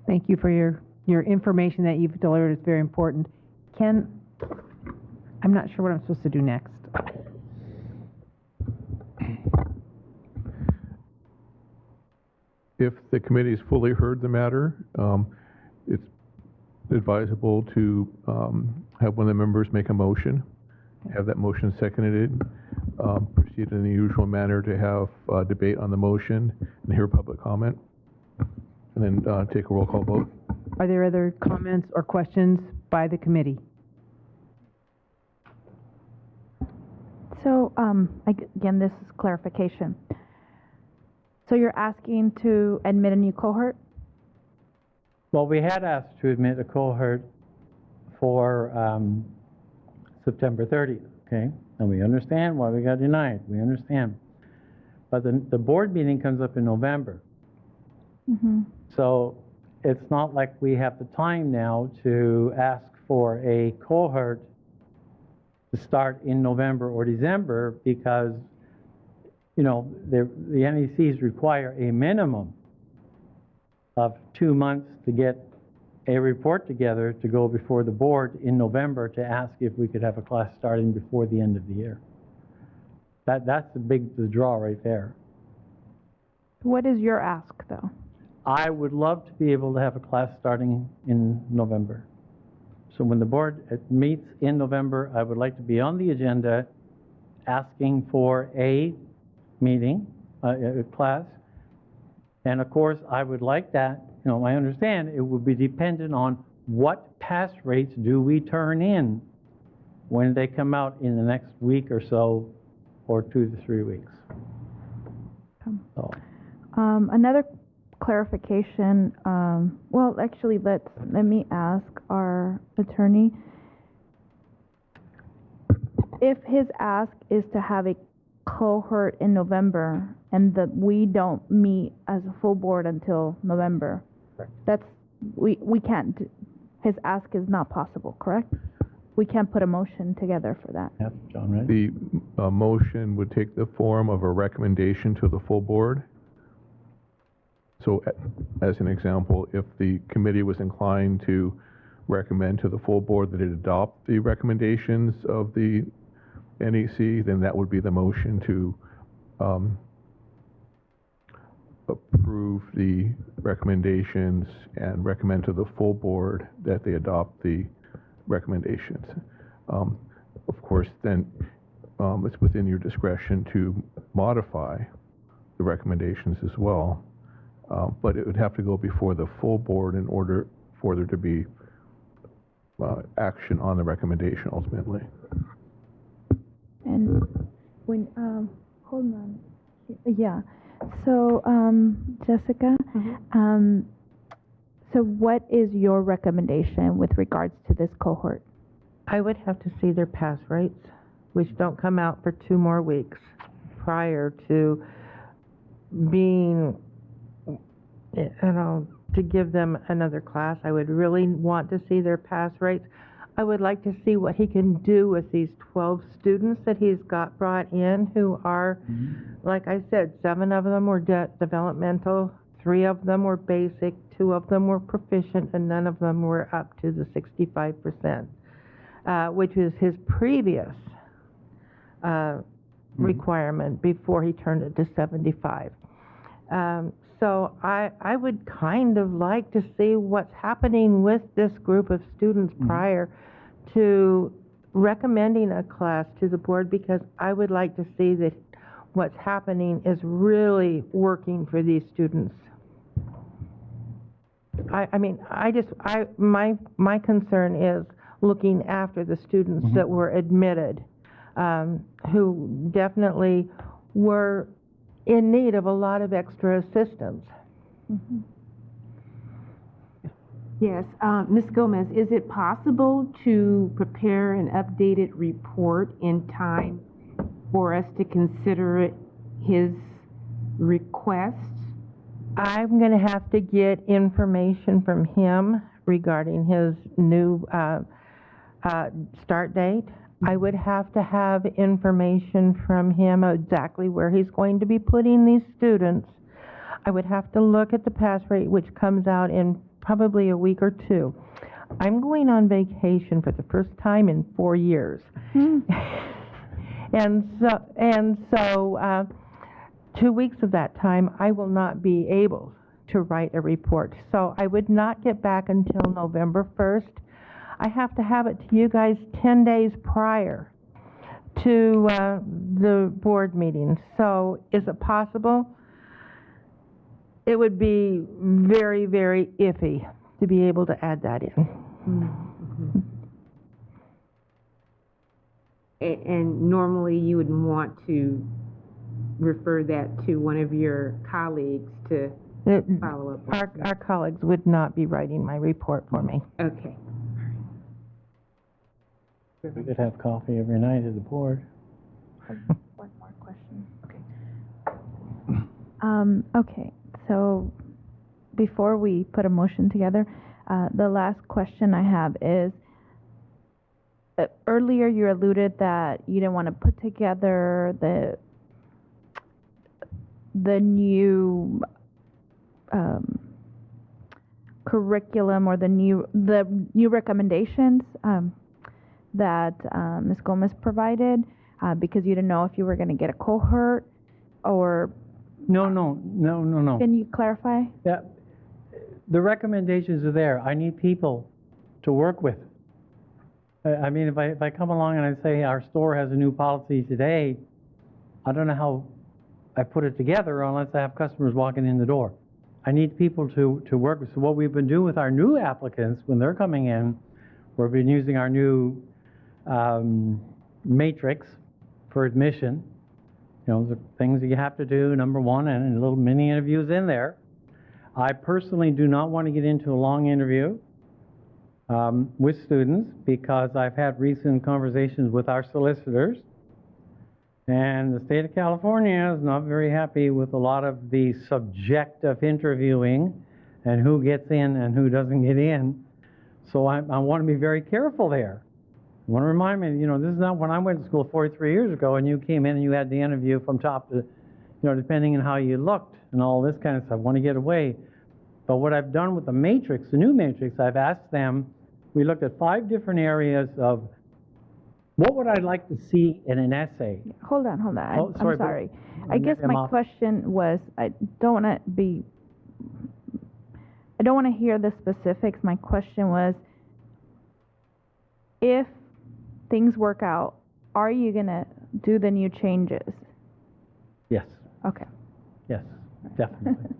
Thank you for your information that you've delivered. It's very important. Ken, I'm not sure what I'm supposed to do next. If the committee has fully heard the matter, it's advisable to have one of the members make a motion, have that motion seconded, proceed in the usual manner to have debate on the motion and hear public comment, and then take a roll call vote. Are there other comments or questions by the committee? So, again, this is clarification. So you're asking to admit a new cohort? Well, we had asked to admit a cohort for September 30th, okay? And we understand why we got denied. We understand. But the board meeting comes up in November. Mm-hmm. So it's not like we have the time now to ask for a cohort to start in November or December, because, you know, the NECs require a minimum of 2 months to get a report together to go before the board in November to ask if we could have a class starting before the end of the year. That's the draw right there. What is your ask, though? I would love to be able to have a class starting in November. So when the board meets in November, I would like to be on the agenda asking for a meeting, a class. And of course, I would like that, you know, I understand it would be dependent on what pass rates do we turn in when they come out in the next week or so, or 2 to 3 weeks. So. Another clarification, well, actually, let me ask our attorney. If his ask is to have a cohort in November and that we don't meet as a full board until November, that's, we can't, his ask is not possible, correct? We can't put a motion together for that. Yep, John, right? The motion would take the form of a recommendation to the full board. So as an example, if the committee was inclined to recommend to the full board that it adopt the recommendations of the NEC, then that would be the motion to approve the recommendations and recommend to the full board that they adopt the recommendations. Of course, then it's within your discretion to modify the recommendations as well. But it would have to go before the full board in order for there to be action on the recommendation ultimately. And when, hold on. Yeah. So, Jessica, so what is your recommendation with regards to this cohort? I would have to see their pass rates, which don't come out for 2 more weeks prior to being, you know, to give them another class. I would really want to see their pass rates. I would like to see what he can do with these 12 students that he's got brought in who are, like I said, 7 of them were developmental, 3 of them were basic, 2 of them were proficient, and none of them were up to the 65%, which is his previous requirement before he turned it to 75. So I would kind of like to see what's happening with this group of students prior to recommending a class to the board, because I would like to see that what's happening is really working for these students. My concern is looking after the students that were admitted, who definitely were in need of a lot of extra assistance. Yes, Ms. Gomez, is it possible to prepare an updated report in time for us to consider his request? I'm going to have to get information from him regarding his new start date. I would have to have information from him exactly where he's going to be putting these students. I would have to look at the pass rate, which comes out in probably a week or 2. I'm going on vacation for the first time in 4 years. And so 2 weeks of that time, I will not be able to write a report. So I would not get back until November 1st. I have to have it to you guys 10 days prior to the board meeting. So is it possible? It would be very, very iffy to be able to add that in. And normally you would want to refer that to one of your colleagues to follow up on. Our colleagues would not be writing my report for me. Okay. We could have coffee every night at the board. One more question. Okay, so before we put a motion together, the last question I have is, earlier you alluded that you didn't want to put together the new curriculum or the new recommendations that Ms. Gomez provided because you didn't know if you were going to get a cohort or... No. Can you clarify? Yeah, the recommendations are there. I need people to work with. I mean, if I come along and I say our store has a new policy today, I don't know how I put it together unless I have customers walking in the door. I need people to work with. So what we've been doing with our new applicants when they're coming in, we've been using our new matrix for admission. You know, the things that you have to do, number 1, and little mini interviews in there. I personally do not want to get into a long interview with students because I've had recent conversations with our solicitors, and the state of California is not very happy with a lot of the subjective interviewing and who gets in and who doesn't get in. So I want to be very careful there. I want to remind me, you know, this is not when I went to school 43 years ago and you came in and you had the interview from top to, you know, depending on how you looked and all this kind of stuff. I want to get away. But what I've done with the matrix, the new matrix, I've asked them, we looked at 5 different areas of what would I like to see in an essay. Hold on. Oh, I'm sorry, sorry. I guess my question was, I don't want to hear the specifics. My question was, if things work out, are you going to do the new changes? Yes. Okay. Yes, definitely.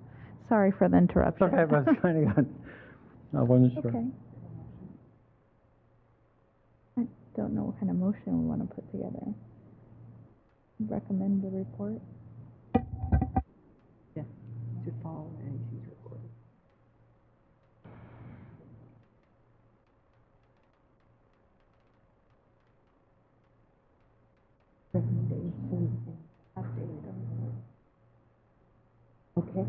Sorry for the interruption. Okay, but I was kind of, I wasn't sure. Okay. I don't know what kind of motion we want to put together. Recommend the report? Yeah, to follow NEC's report. Recommendations and updated on. Okay.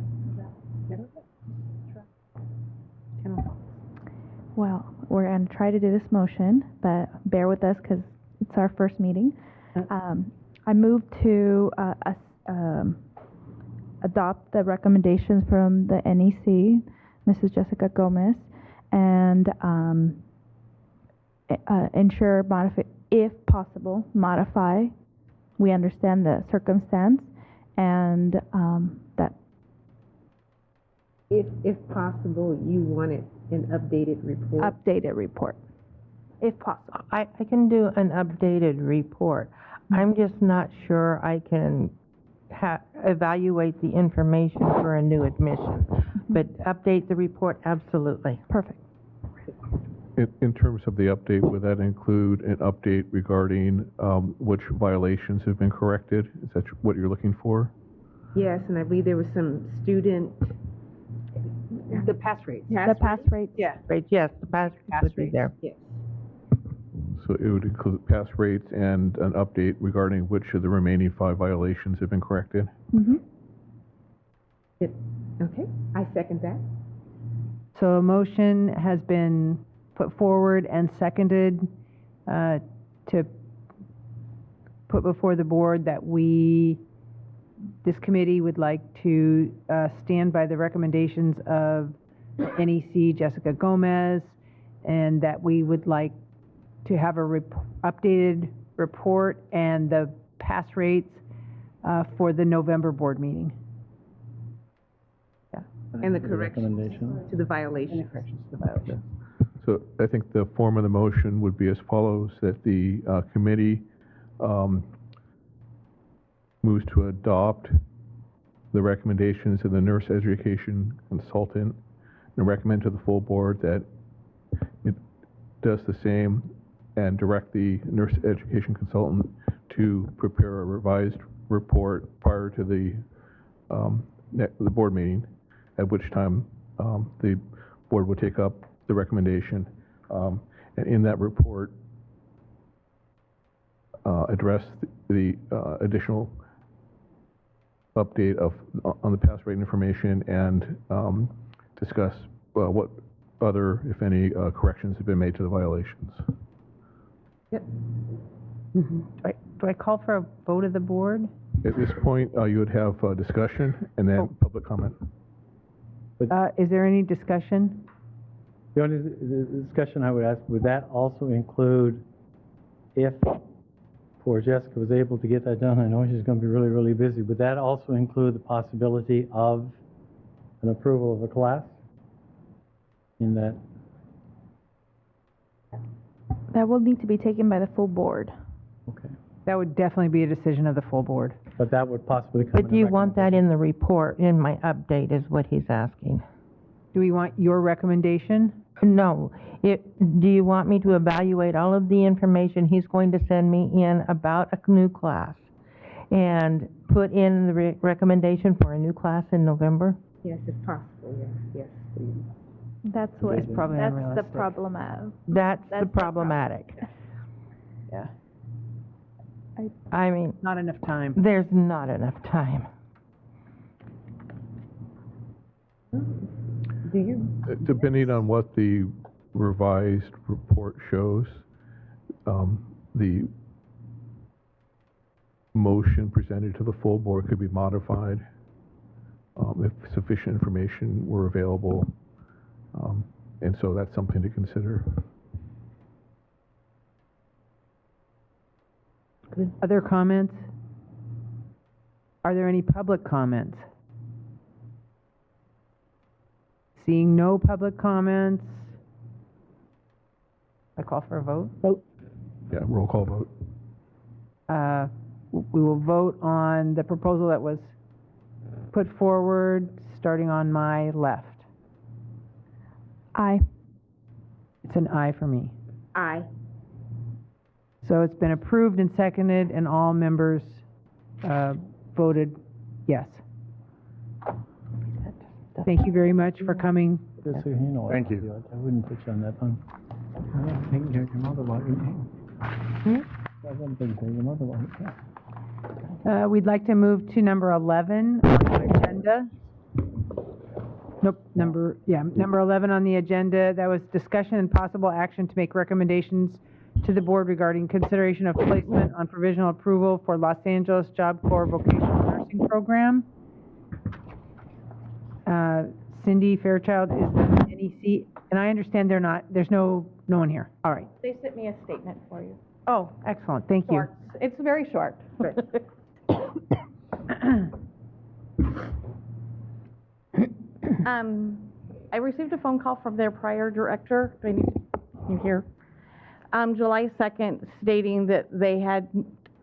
Well, we're going to try to do this motion, but bear with us because it's our first meeting. I move to adopt the recommendations from the NEC, Mrs. Jessica Gomez, and ensure, if possible, modify. We understand the circumstance, and that. If possible, you wanted an updated report? Updated report, if possible. I can do an updated report. I'm just not sure I can evaluate the information for a new admission. But update the report, absolutely. Perfect. In terms of the update, would that include an update regarding which violations have been corrected? Is that what you're looking for? Yes, and I believe there was some student... The pass rates. The pass rates. Yeah. Right, yes, the pass would be there. Yes. So it would include pass rates and an update regarding which of the remaining 5 violations have been corrected? Mm-hmm. Okay, I second that. So a motion has been put forward and seconded to put before the board that this committee would like to stand by the recommendations of NEC Jessica Gomez, and that we would like to have a updated report and the pass rates for the November board meeting. Yeah. And the corrections to the violation. So I think the form of the motion would be as follows, that the committee moves to adopt the recommendations of the nurse education consultant and recommend to the full board that it does the same and direct the nurse education consultant to prepare a revised report prior to the board meeting, at which time the board would take up the recommendation, and in that report address the additional update on the pass rate information and discuss what other, if any, corrections have been made to the violations. Yep. Mm-hmm. Do I call for a vote of the board? At this point, you would have discussion and then public comment. Is there any discussion? The only discussion I would ask, would that also include, if poor Jessica was able to get that done, I know she's going to be really, really busy, would that also include the possibility of an approval of a class in that? That will need to be taken by the full board. Okay. That would definitely be a decision of the full board. But that would possibly come But do you want that in the report, in my update, is what he's asking? Do we want your recommendation? No. Do you want me to evaluate all of the information he's going to send me in about a new class and put in the recommendation for a new class in November? Yes, if possible, yes, yes, please. That's what, It's probably that's the unrealistic. problem. That's the the problematic. Yeah. I mean, Not enough time. there's not enough time. Do you? Depending on what the revised report shows, the motion presented to the full board could be modified if sufficient information were available. And so that's something to consider. Other comments? Are there any public comments? Seeing no public comments, I call for a vote. Yeah, roll call vote. We will vote on the proposal that was put forward, starting on my left. Aye. It's an aye for me. Aye. So it's been approved and seconded, and all members voted yes. Thank you very much for coming. Just so you know, Thank you. I wouldn't put you on that one. I think your mother will. I wouldn't think so. Your mother will. We'd like to move to number 11 on our agenda. Nope, number 11 on the agenda, that was discussion and possible action to make recommendations to the board regarding consideration of placement on provisional approval for Los Angeles Job Corps Vocational Nursing Program. Cindy Fairchild is the NEC, and I understand there's no one here. All right. They sent me a statement for you. Oh, excellent, thank you. Short. It's very short. I received a phone call from their prior director. Do I need you here? July 2nd, stating that they had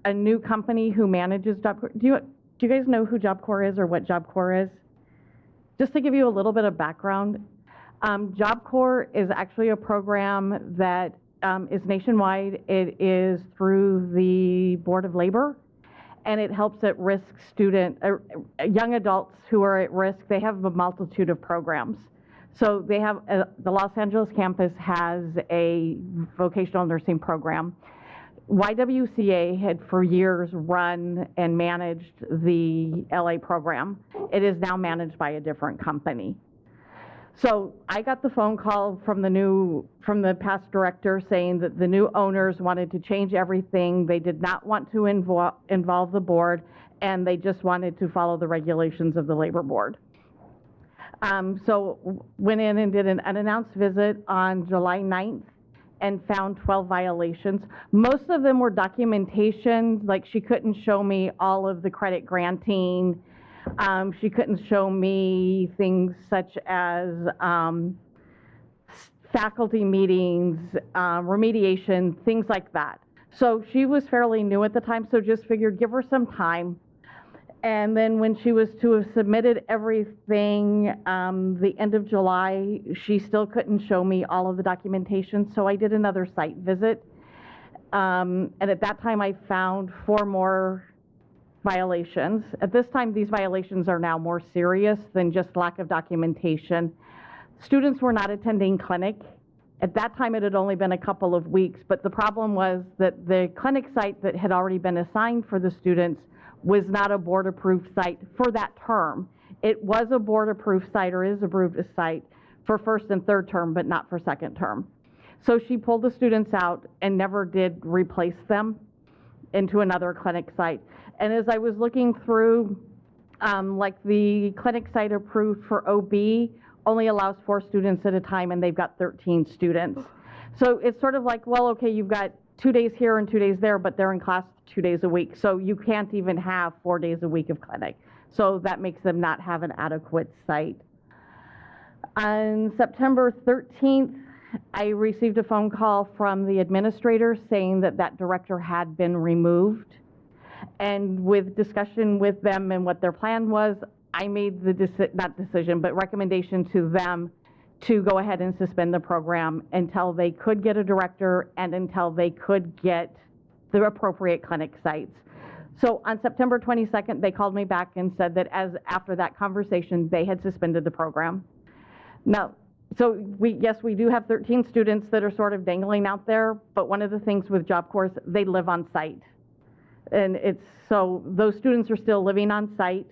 a new company who manages Job Corps. Do you guys know who Job Corps is or what Job Corps is? Just to give you a little bit of background, Job Corps is actually a program that is nationwide. It is through the Board of Labor, and it helps at-risk young adults who are at risk. They have a multitude of programs. So they have, the Los Angeles campus has a vocational nursing program. YWCA had for years run and managed the LA program. It is now managed by a different company. So I got the phone call from the past director saying that the new owners wanted to change everything. They did not want to involve the board, and they just wanted to follow the regulations of the labor board. So went in and did an unannounced visit on July 9th and found 12 violations. Most of them were documentation, like she couldn't show me all of the credit granting. She couldn't show me things such as faculty meetings, remediation, things like that. So she was fairly new at the time, so just figured give her some time. And then when she was to have submitted everything, the end of July, she still couldn't show me all of the documentation, so I did another site visit. And at that time, I found 4 more violations. At this time, these violations are now more serious than just lack of documentation. Students were not attending clinic. At that time, it had only been a couple of weeks, but the problem was that the clinic site that had already been assigned for the students was not a board-approved site for that term. It was a board-approved site, or is approved a site for first and third term, but not for second term. So she pulled the students out and never did replace them into another clinic site. And as I was looking through, like the clinic site approved for OB only allows 4 students at a time, and they've got 13 students. So it's sort of like, well, okay, you've got 2 days here and 2 days there, but they're in class 2 days a week. So you can't even have 4 days a week of clinic. So that makes them not have an adequate site. On September 13th, I received a phone call from the administrator saying that that director had been removed. And with discussion with them and what their plan was, I made the recommendation to them to go ahead and suspend the program until they could get a director and until they could get the appropriate clinic sites. So on September 22nd, they called me back and said that after that conversation, they had suspended the program. Now, so we do have 13 students that are sort of dangling out there, but one of the things with Job Corps, they live on site. And so those students are still living on site.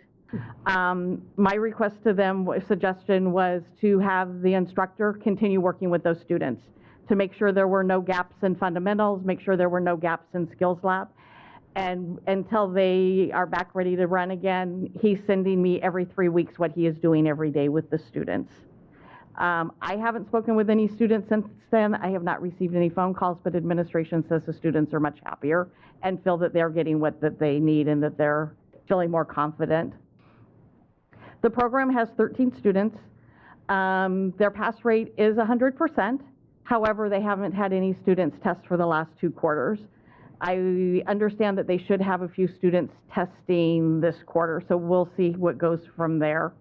My request to them, suggestion was to have the instructor continue working with those students to make sure there were no gaps in fundamentals, make sure there were no gaps in skills lab. And until they are back ready to run again, he's sending me every 3 weeks what he is doing every day with the students. I haven't spoken with any students since then. I have not received any phone calls, but administration says the students are much happier and feel that they're getting what that they need and that they're feeling more confident. The program has 13 students. Their pass rate is 100%. However, they haven't had any students test for the last 2 quarters. I understand that they should have a few students testing this quarter, so we'll see what goes from there.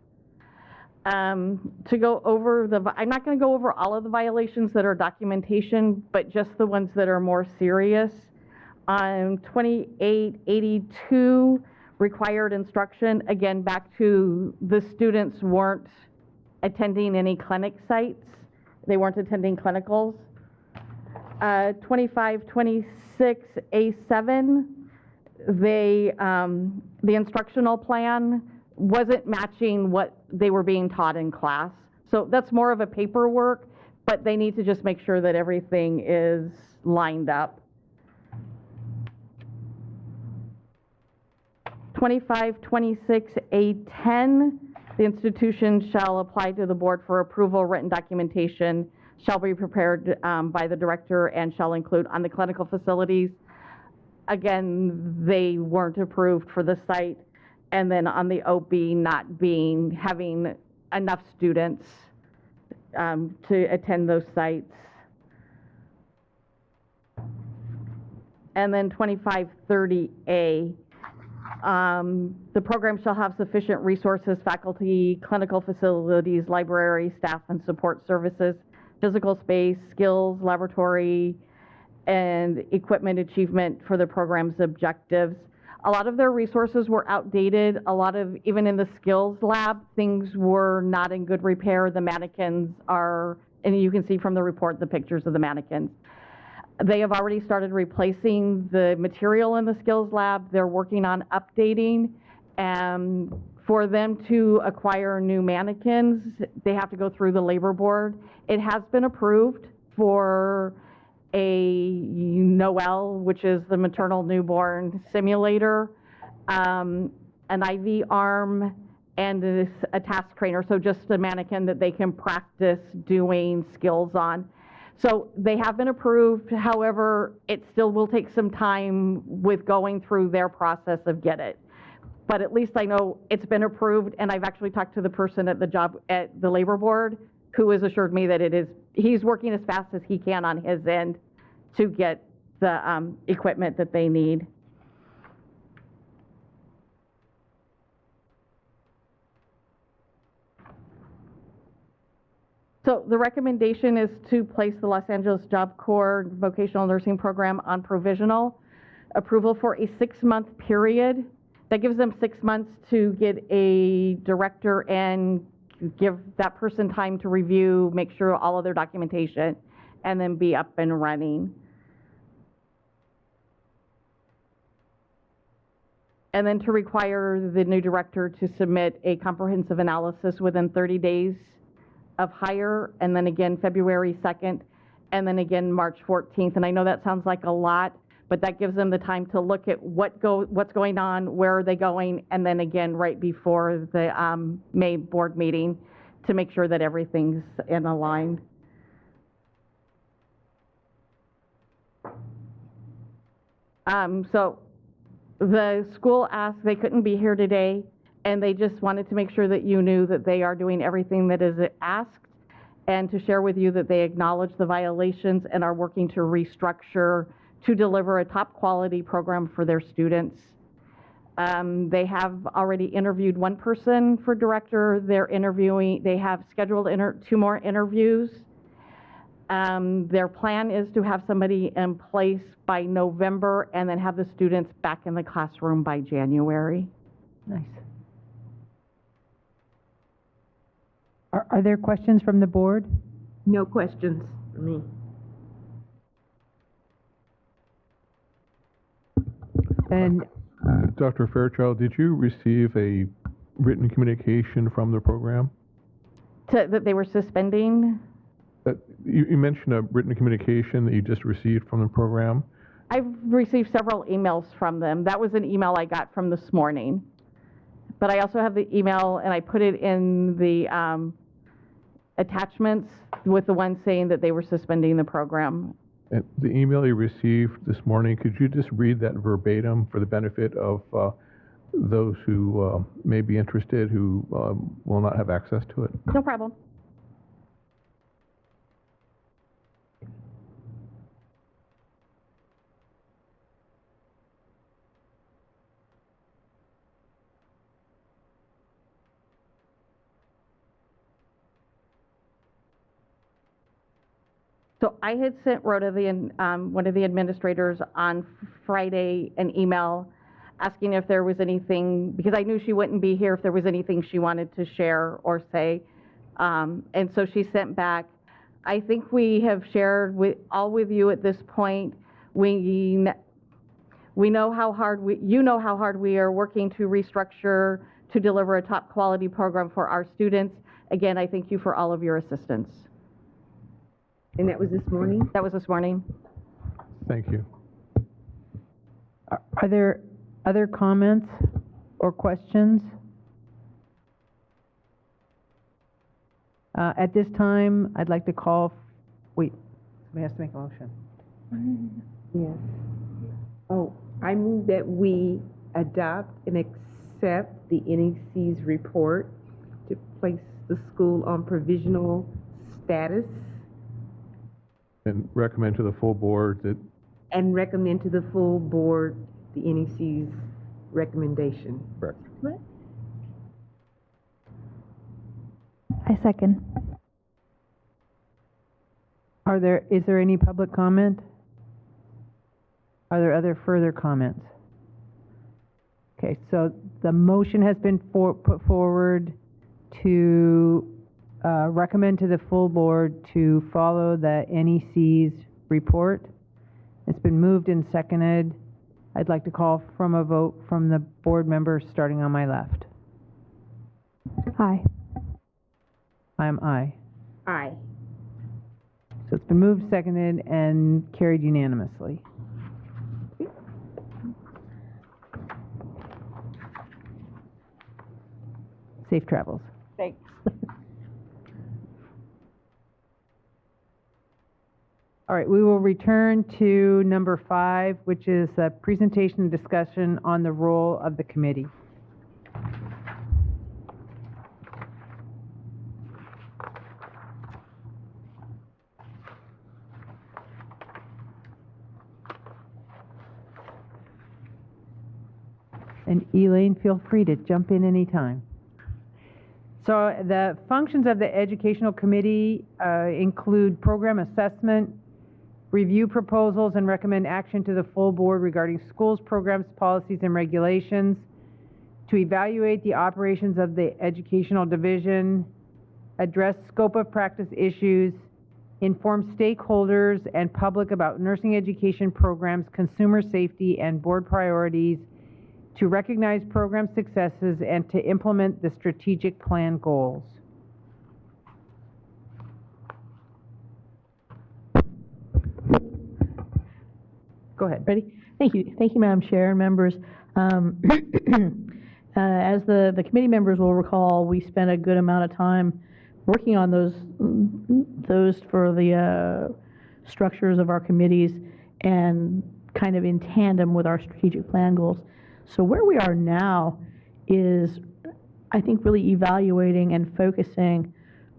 To go over I'm not going to go over all of the violations that are documentation, but just the ones that are more serious. 2882, required instruction, again, back to the students weren't attending any clinic sites. They weren't attending clinicals. 2526A7, the instructional plan wasn't matching what they were being taught in class. So that's more of a paperwork, but they need to just make sure that everything is lined up. 2526A10, the institution shall apply to the board for approval. Written documentation shall be prepared by the director and shall include on the clinical facilities. Again, they weren't approved for the site. And then on the OB not having enough students to attend those sites. And then 2530A, the program shall have sufficient resources, faculty, clinical facilities, library, staff, and support services, physical space, skills, laboratory, and equipment achievement for the program's objectives. A lot of their resources were outdated. A lot of, even in the skills lab, things were not in good repair. The mannequins are, and you can see from the report the pictures of the mannequins. They have already started replacing the material in the skills lab. They're working on updating. And for them to acquire new mannequins, they have to go through the labor board. It has been approved for a NOEL, which is the maternal newborn simulator, an IV arm, and a task trainer, so just a mannequin that they can practice doing skills on. So they have been approved. However, it still will take some time with going through their process of get it. But at least I know it's been approved, and I've actually talked to the person at the job at the labor board who has assured me that he's working as fast as he can on his end to get the equipment that they need. So the recommendation is to place the Los Angeles Job Corps Vocational Nursing Program on provisional approval for a 6-month period. That gives them 6 months to get a director and give that person time to review, make sure all of their documentation, and then be up and running. And then to require the new director to submit a comprehensive analysis within 30 days of hire, and then again February 2nd, and then again March 14th. And I know that sounds like a lot, but that gives them the time to look at what's going on, where are they going, and then again right before the May board meeting to make sure that everything's in aligned. So the school asked, they couldn't be here today, and they just wanted to make sure that you knew that they are doing everything that is asked, and to share with you that they acknowledge the violations and are working to restructure to deliver a top quality program for their students. They have already interviewed one person for director. They have scheduled 2 more interviews. Their plan is to have somebody in place by November and then have the students back in the classroom by January. Nice. Are there questions from the board? No questions for me. And Dr. Fairchild, did you receive a written communication from the program? That they were suspending? You mentioned a written communication that you just received from the program. I've received several emails from them. That was an email I got from this morning. But I also have the email, and I put it in the attachments with the one saying that they were suspending the program. And the email you received this morning, could you just read that verbatim for the benefit of those who may be interested who will not have access to it? No problem. So I had sent Rhoda, one of the administrators, on Friday an email asking if there was anything, because I knew she wouldn't be here, if there was anything she wanted to share or say. And so she sent back, I think we have shared with you at this point. We know how hard you know how hard we are working to restructure to deliver a top quality program for our students. Again, I thank you for all of your assistance. And that was this morning? That was this morning. Thank you. Are there other comments or questions? At this time, I'd like to call, wait, somebody has to make a motion. Yes. Oh, I move that we adopt and accept the NEC's report to place the school on provisional status And recommend to the full board that, and recommend to the full board the NEC's recommendation. correct. I second. Is there any public comment? Are there other further comments? Okay, so the motion has been put forward to recommend to the full board to follow the NEC's report. It's been moved and seconded. I'd like to call from a vote from the board members starting on my left. Aye. I'm aye. Aye. So it's been moved, seconded, and carried unanimously. Safe travels. Thanks. All right, we will return to number 5, which is a presentation and discussion on the role of the committee. And Elaine, feel free to jump in anytime. So the functions of the Educational Committee include program assessment, review proposals, and recommend action to the full board regarding schools, programs, policies, and regulations, to evaluate the operations of the Educational Division, address scope of practice issues, inform stakeholders and public about nursing education programs, consumer safety, and board priorities, to recognize program successes, and to implement the strategic plan goals. Go ahead. Ready? Thank you. Thank you, Madam Chair and members. As the committee members will recall, we spent a good amount of time working on those for the structures of our committees and kind of in tandem with our strategic plan goals. So where we are now is, I think, really evaluating and focusing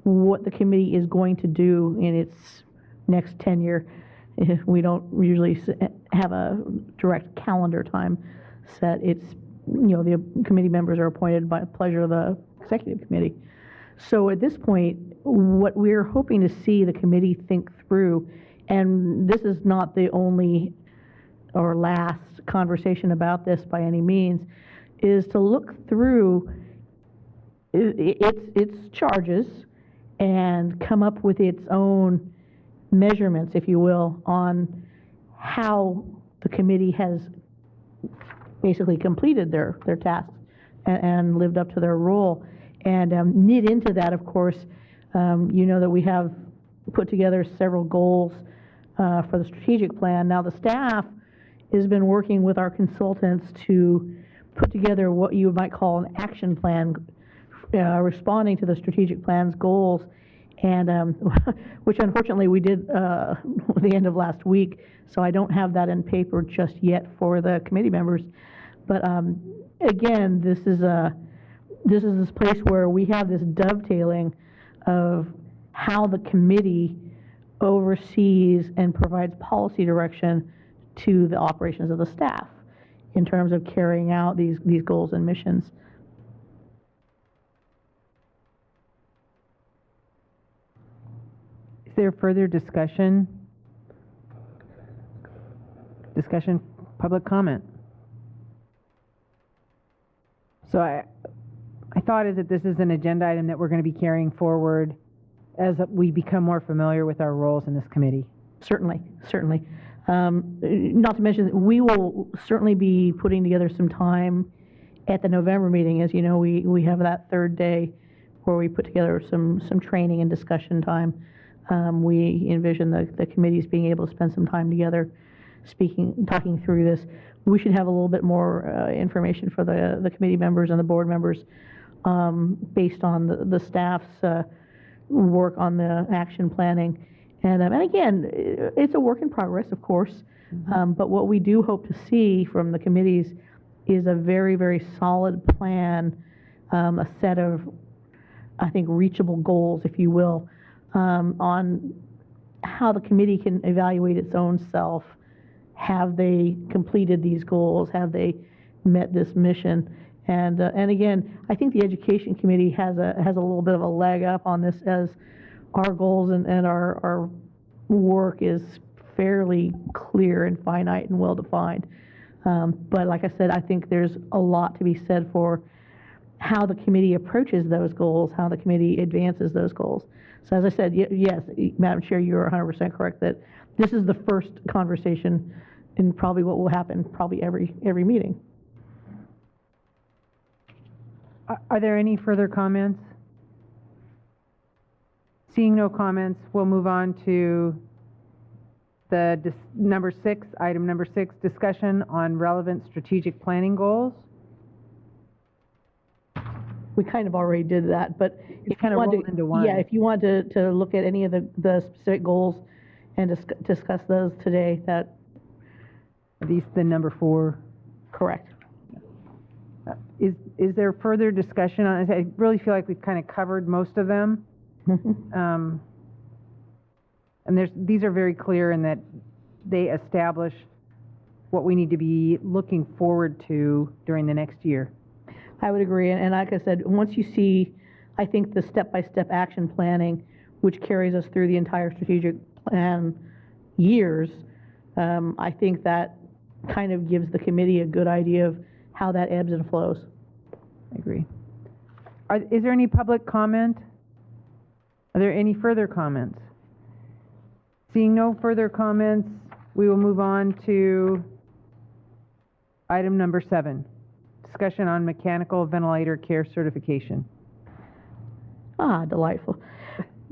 what the committee is going to do in its next tenure. We don't usually have a direct calendar time set. It's, the committee members are appointed by pleasure of the executive committee. So at this point, what we're hoping to see the committee think through, and this is not the only or last conversation about this by any means, is to look through its charges and come up with its own measurements, if you will, on how the committee has basically completed their tasks and lived up to their role. And knit into that, of course, that we have put together several goals for the strategic plan. Now, the staff has been working with our consultants to put together what you might call an action plan responding to the strategic plan's goals, and which unfortunately we did at the end of last week, so I don't have that in paper just yet for the committee members. But again, this is this place where we have this dovetailing of how the committee oversees and provides policy direction to the operations of the staff in terms of carrying out these goals and missions. Is there further discussion? Public comment? So I thought is that this is an agenda item that we're going to be carrying forward as we become more familiar with our roles in this committee. Certainly. Not to mention, we will certainly be putting together some time at the November meeting, as you know, we have that third day where we put together some training and discussion time. We envision the committees being able to spend some time together talking through this. We should have a little bit more information for the committee members and the board members based on the staff's work on the action planning. And again, it's a work in progress, of course, but what we do hope to see from the committees is a very, very solid plan, a set of, I think, reachable goals, if you will, on how the committee can evaluate its own self. Have they completed these goals? Have they met this mission? And again, I think the Education Committee has a little bit of a leg up on this, as our goals and our work is fairly clear and finite and well defined. But like I said, I think there's a lot to be said for how the committee approaches those goals, how the committee advances those goals. So as I said, yes, Madam Chair, you're 100% correct that this is the first conversation and probably what will happen probably every meeting. Are there any further comments? Seeing no comments, we'll move on to the item number 6, discussion on relevant strategic planning goals. We kind of already did that, but It's kind of rolled into one. Yeah, if you want to look at any of the specific goals and discuss those today, that. Are these the number 4? Correct. Is there further discussion on it? I really feel like we've kind of covered most of them. And these are very clear in that they establish what we need to be looking forward to during the next year. I would agree, and like I said, once you see, I think, the step-by-step action planning, which carries us through the entire strategic plan years, I think that kind of gives the committee a good idea of how that ebbs and flows. I agree. Is there any public comment? Are there any further comments? Seeing no further comments, we will move on to item number 7, discussion on mechanical ventilator care certification. Ah, delightful.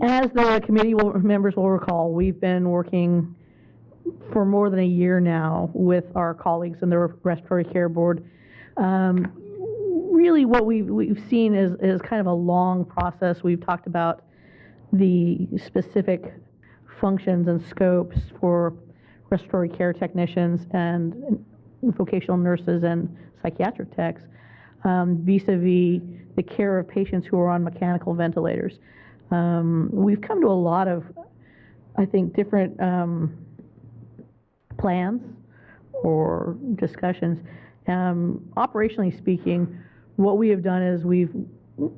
As the committee members will recall, we've been working for more than a year now with our colleagues in the Respiratory Care Board. Really what we've seen is kind of a long process. We've talked about the specific functions and scopes for respiratory care technicians and vocational nurses and psychiatric techs, vis-a-vis the care of patients who are on mechanical ventilators. We've come to a lot of, I think, different plans or discussions. Operationally speaking, what we have done is we've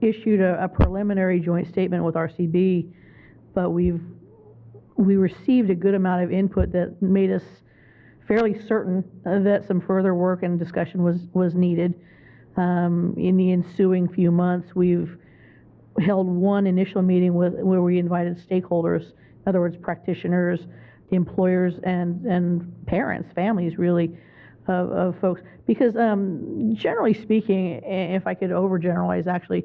issued a preliminary joint statement with RCB, but we received a good amount of input that made us fairly certain that some further work and discussion was needed. In the ensuing few months, we've held one initial meeting where we invited stakeholders, in other words, practitioners, employers, and parents, families, really, of folks. Because generally speaking, if I could overgeneralize, actually,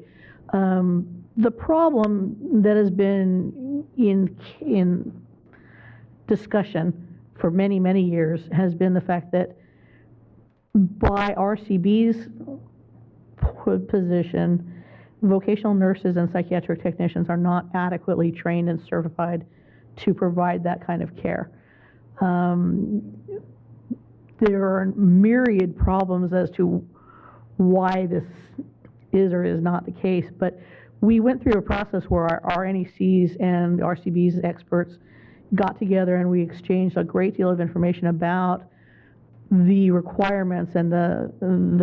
the problem that has been in discussion for many, many years has been the fact that by RCB's position, vocational nurses and psychiatric technicians are not adequately trained and certified to provide that kind of care. There are myriad problems as to why this is or is not the case, but we went through a process where our NECs and RCB's experts got together and we exchanged a great deal of information about the requirements and the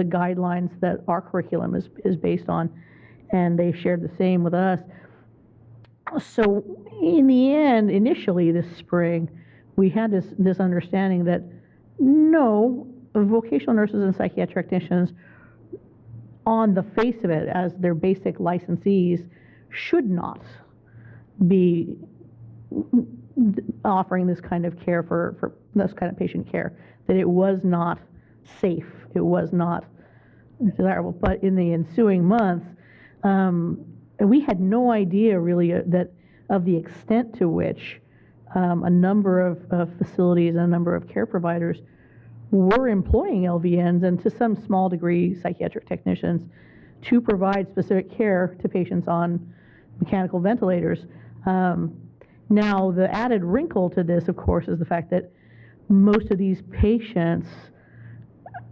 guidelines that our curriculum is based on, and they shared the same with us. So in the end, initially this spring, we had this understanding that no, vocational nurses and psychiatric technicians, on the face of it, as their basic licensees, should not be offering this kind of care for this kind of patient care, that it was not safe, it was not desirable. But in the ensuing months, we had no idea really that of the extent to which a number of facilities and a number of care providers were employing LVNs and to some small degree psychiatric technicians to provide specific care to patients on mechanical ventilators. Now, the added wrinkle to this, of course, is the fact that most of these patients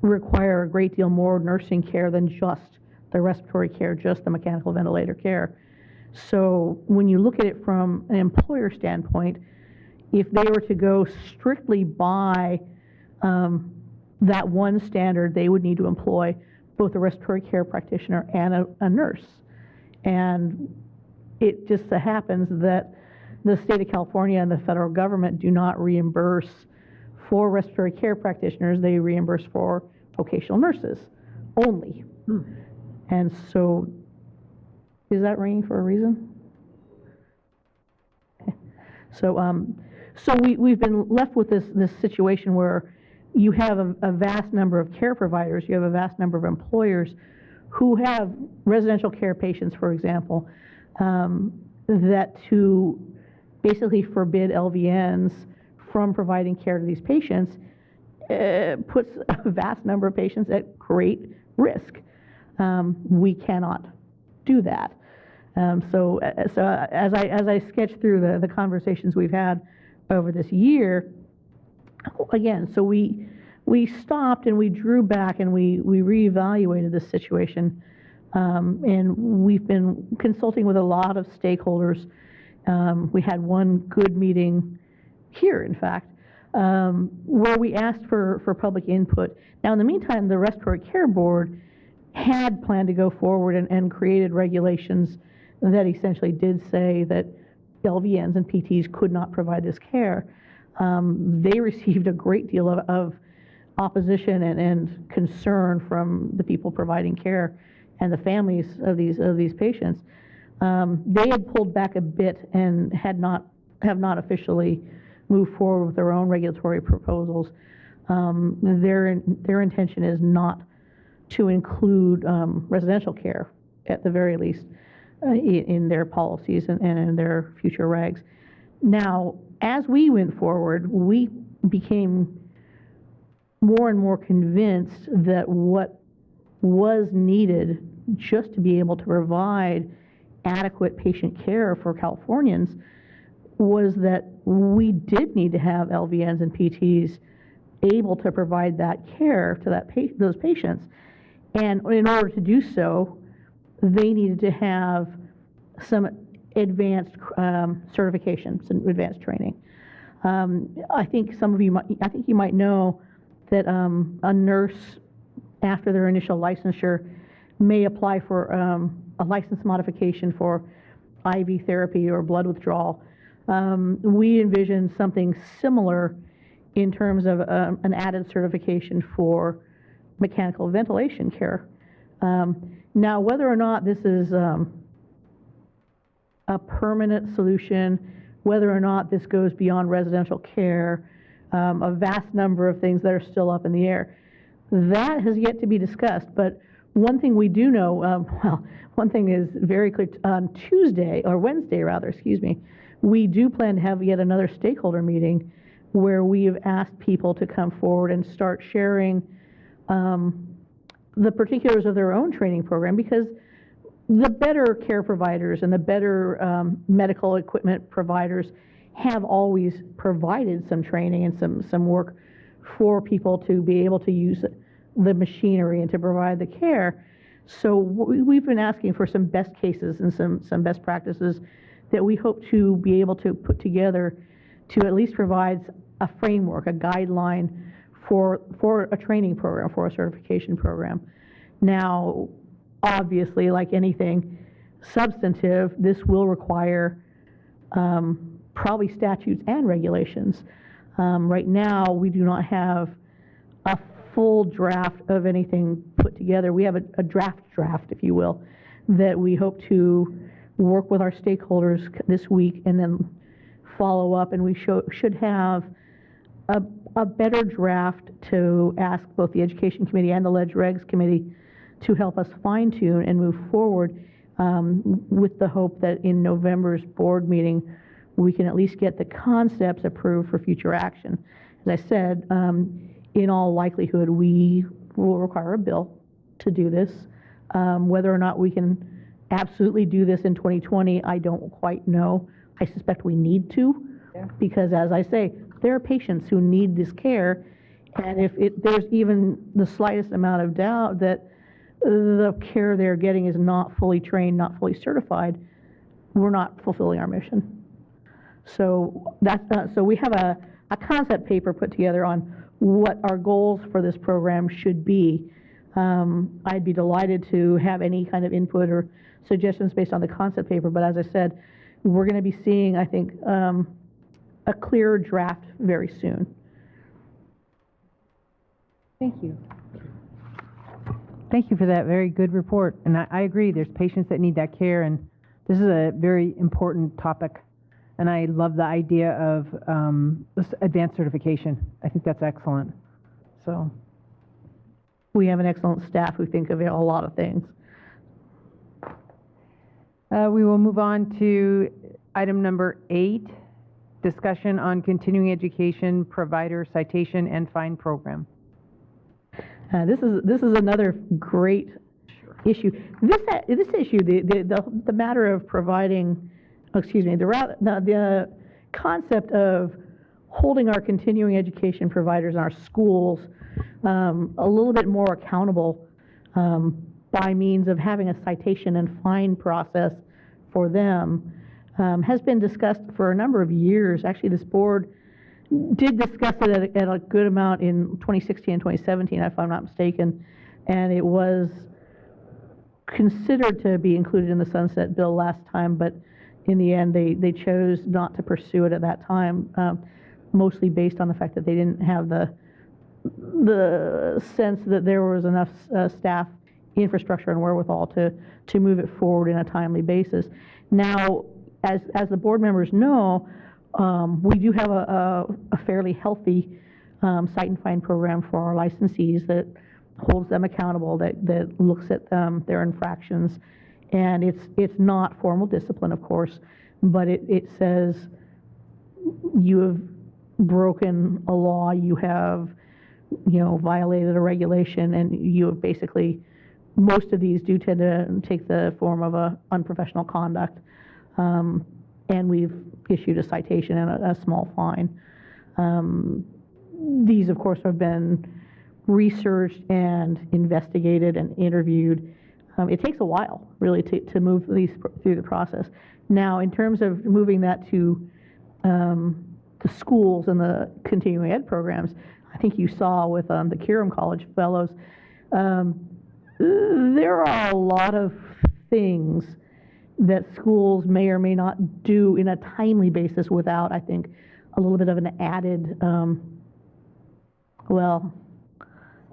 require a great deal more nursing care than just the respiratory care, just the mechanical ventilator care. So when you look at it from an employer standpoint, if they were to go strictly by that one standard, they would need to employ both a respiratory care practitioner and a nurse. And it just so happens that the state of California and the federal government do not reimburse for respiratory care practitioners. They reimburse for vocational nurses only. And so, is that ringing for a reason? Okay. So we've been left with this situation where you have a vast number of care providers, you have a vast number of employers who have residential care patients, for example, that to basically forbid LVNs from providing care to these patients puts a vast number of patients at great risk. We cannot do that. So as I sketch through the conversations we've had over this year, again, so we stopped and we drew back and we reevaluated this situation, and we've been consulting with a lot of stakeholders. We had one good meeting here, in fact, where we asked for public input. Now, in the meantime, the Respiratory Care Board had planned to go forward and created regulations that essentially did say that LVNs and PTs could not provide this care. They received a great deal of opposition and concern from the people providing care and the families of these patients. They had pulled back a bit and have not officially moved forward with their own regulatory proposals. Their intention is not to include residential care, at the very least, in their policies and in their future regs. Now, as we went forward, we became more and more convinced that what was needed just to be able to provide adequate patient care for Californians was that we did need to have LVNs and PTs able to provide that care to those patients. And in order to do so, they needed to have some advanced certification, some advanced training. I think you might know that a nurse, after their initial licensure, may apply for a license modification for IV therapy or blood withdrawal. We envision something similar in terms of an added certification for mechanical ventilation care. Now, whether or not this is a permanent solution, whether or not this goes beyond residential care, a vast number of things that are still up in the air, that has yet to be discussed. But one thing we do know, one thing is very clear. On Wednesday, we do plan to have yet another stakeholder meeting where we have asked people to come forward and start sharing the particulars of their own training program, because the better care providers and the better medical equipment providers have always provided some training and some work for people to be able to use the machinery and to provide the care. So we've been asking for some best cases and some best practices that we hope to be able to put together to at least provide a framework, a guideline for a training program, for a certification program. Now, obviously, like anything substantive, this will require probably statutes and regulations. Right now, we do not have a full draft of anything put together. We have a draft, if you will, that we hope to work with our stakeholders this week and then follow up, and we should have a better draft to ask both the Education Committee and the Leg Regs Committee to help us fine tune and move forward, with the hope that in November's board meeting, we can at least get the concepts approved for future action. As I said, in all likelihood, we will require a bill to do this. Whether or not we can absolutely do this in 2020, I don't quite know. I suspect we need to, because as I say, there are patients who need this care, and if there's even the slightest amount of doubt that the care they're getting is not fully trained, not fully certified, we're not fulfilling our mission. So so we have a concept paper put together on what our goals for this program should be. I'd be delighted to have any kind of input or suggestions based on the concept paper, but as I said, we're going to be seeing, I think, a clearer draft very soon. Thank you. Thank you for that very good report. And I agree, there's patients that need that care, and this is a very important topic. And I love the idea of this advanced certification. I think that's excellent. So we have an excellent staff who think of a lot of things. We will move on to item number 8, discussion on continuing education provider citation and fine program. This is another great issue. This issue, the matter of providing, the concept of holding our continuing education providers in our schools a little bit more accountable by means of having a citation and fine process for them has been discussed for a number of years. Actually, this board did discuss it at a good amount in 2016 and 2017, if I'm not mistaken, and it was considered to be included in the Sunset Bill last time, but in the end, they chose not to pursue it at that time, mostly based on the fact that they didn't have the sense that there was enough staff infrastructure and wherewithal to move it forward in a timely basis. Now, as the board members know, we do have a fairly healthy cite and fine program for our licensees that holds them accountable, that looks at their infractions, and it's not formal discipline, of course, but it says you have broken a law, you have violated a regulation, and you have basically, most of these do tend to take the form of a unprofessional conduct, and we've issued a citation and a small fine. These, of course, have been researched and investigated and interviewed. It takes a while, really, to move these through the process. Now, in terms of moving that to the schools and the continuing ed programs, I think you saw with the Kiram College Fellows, there are a lot of things that schools may or may not do in a timely basis without, I think, a little bit of an added,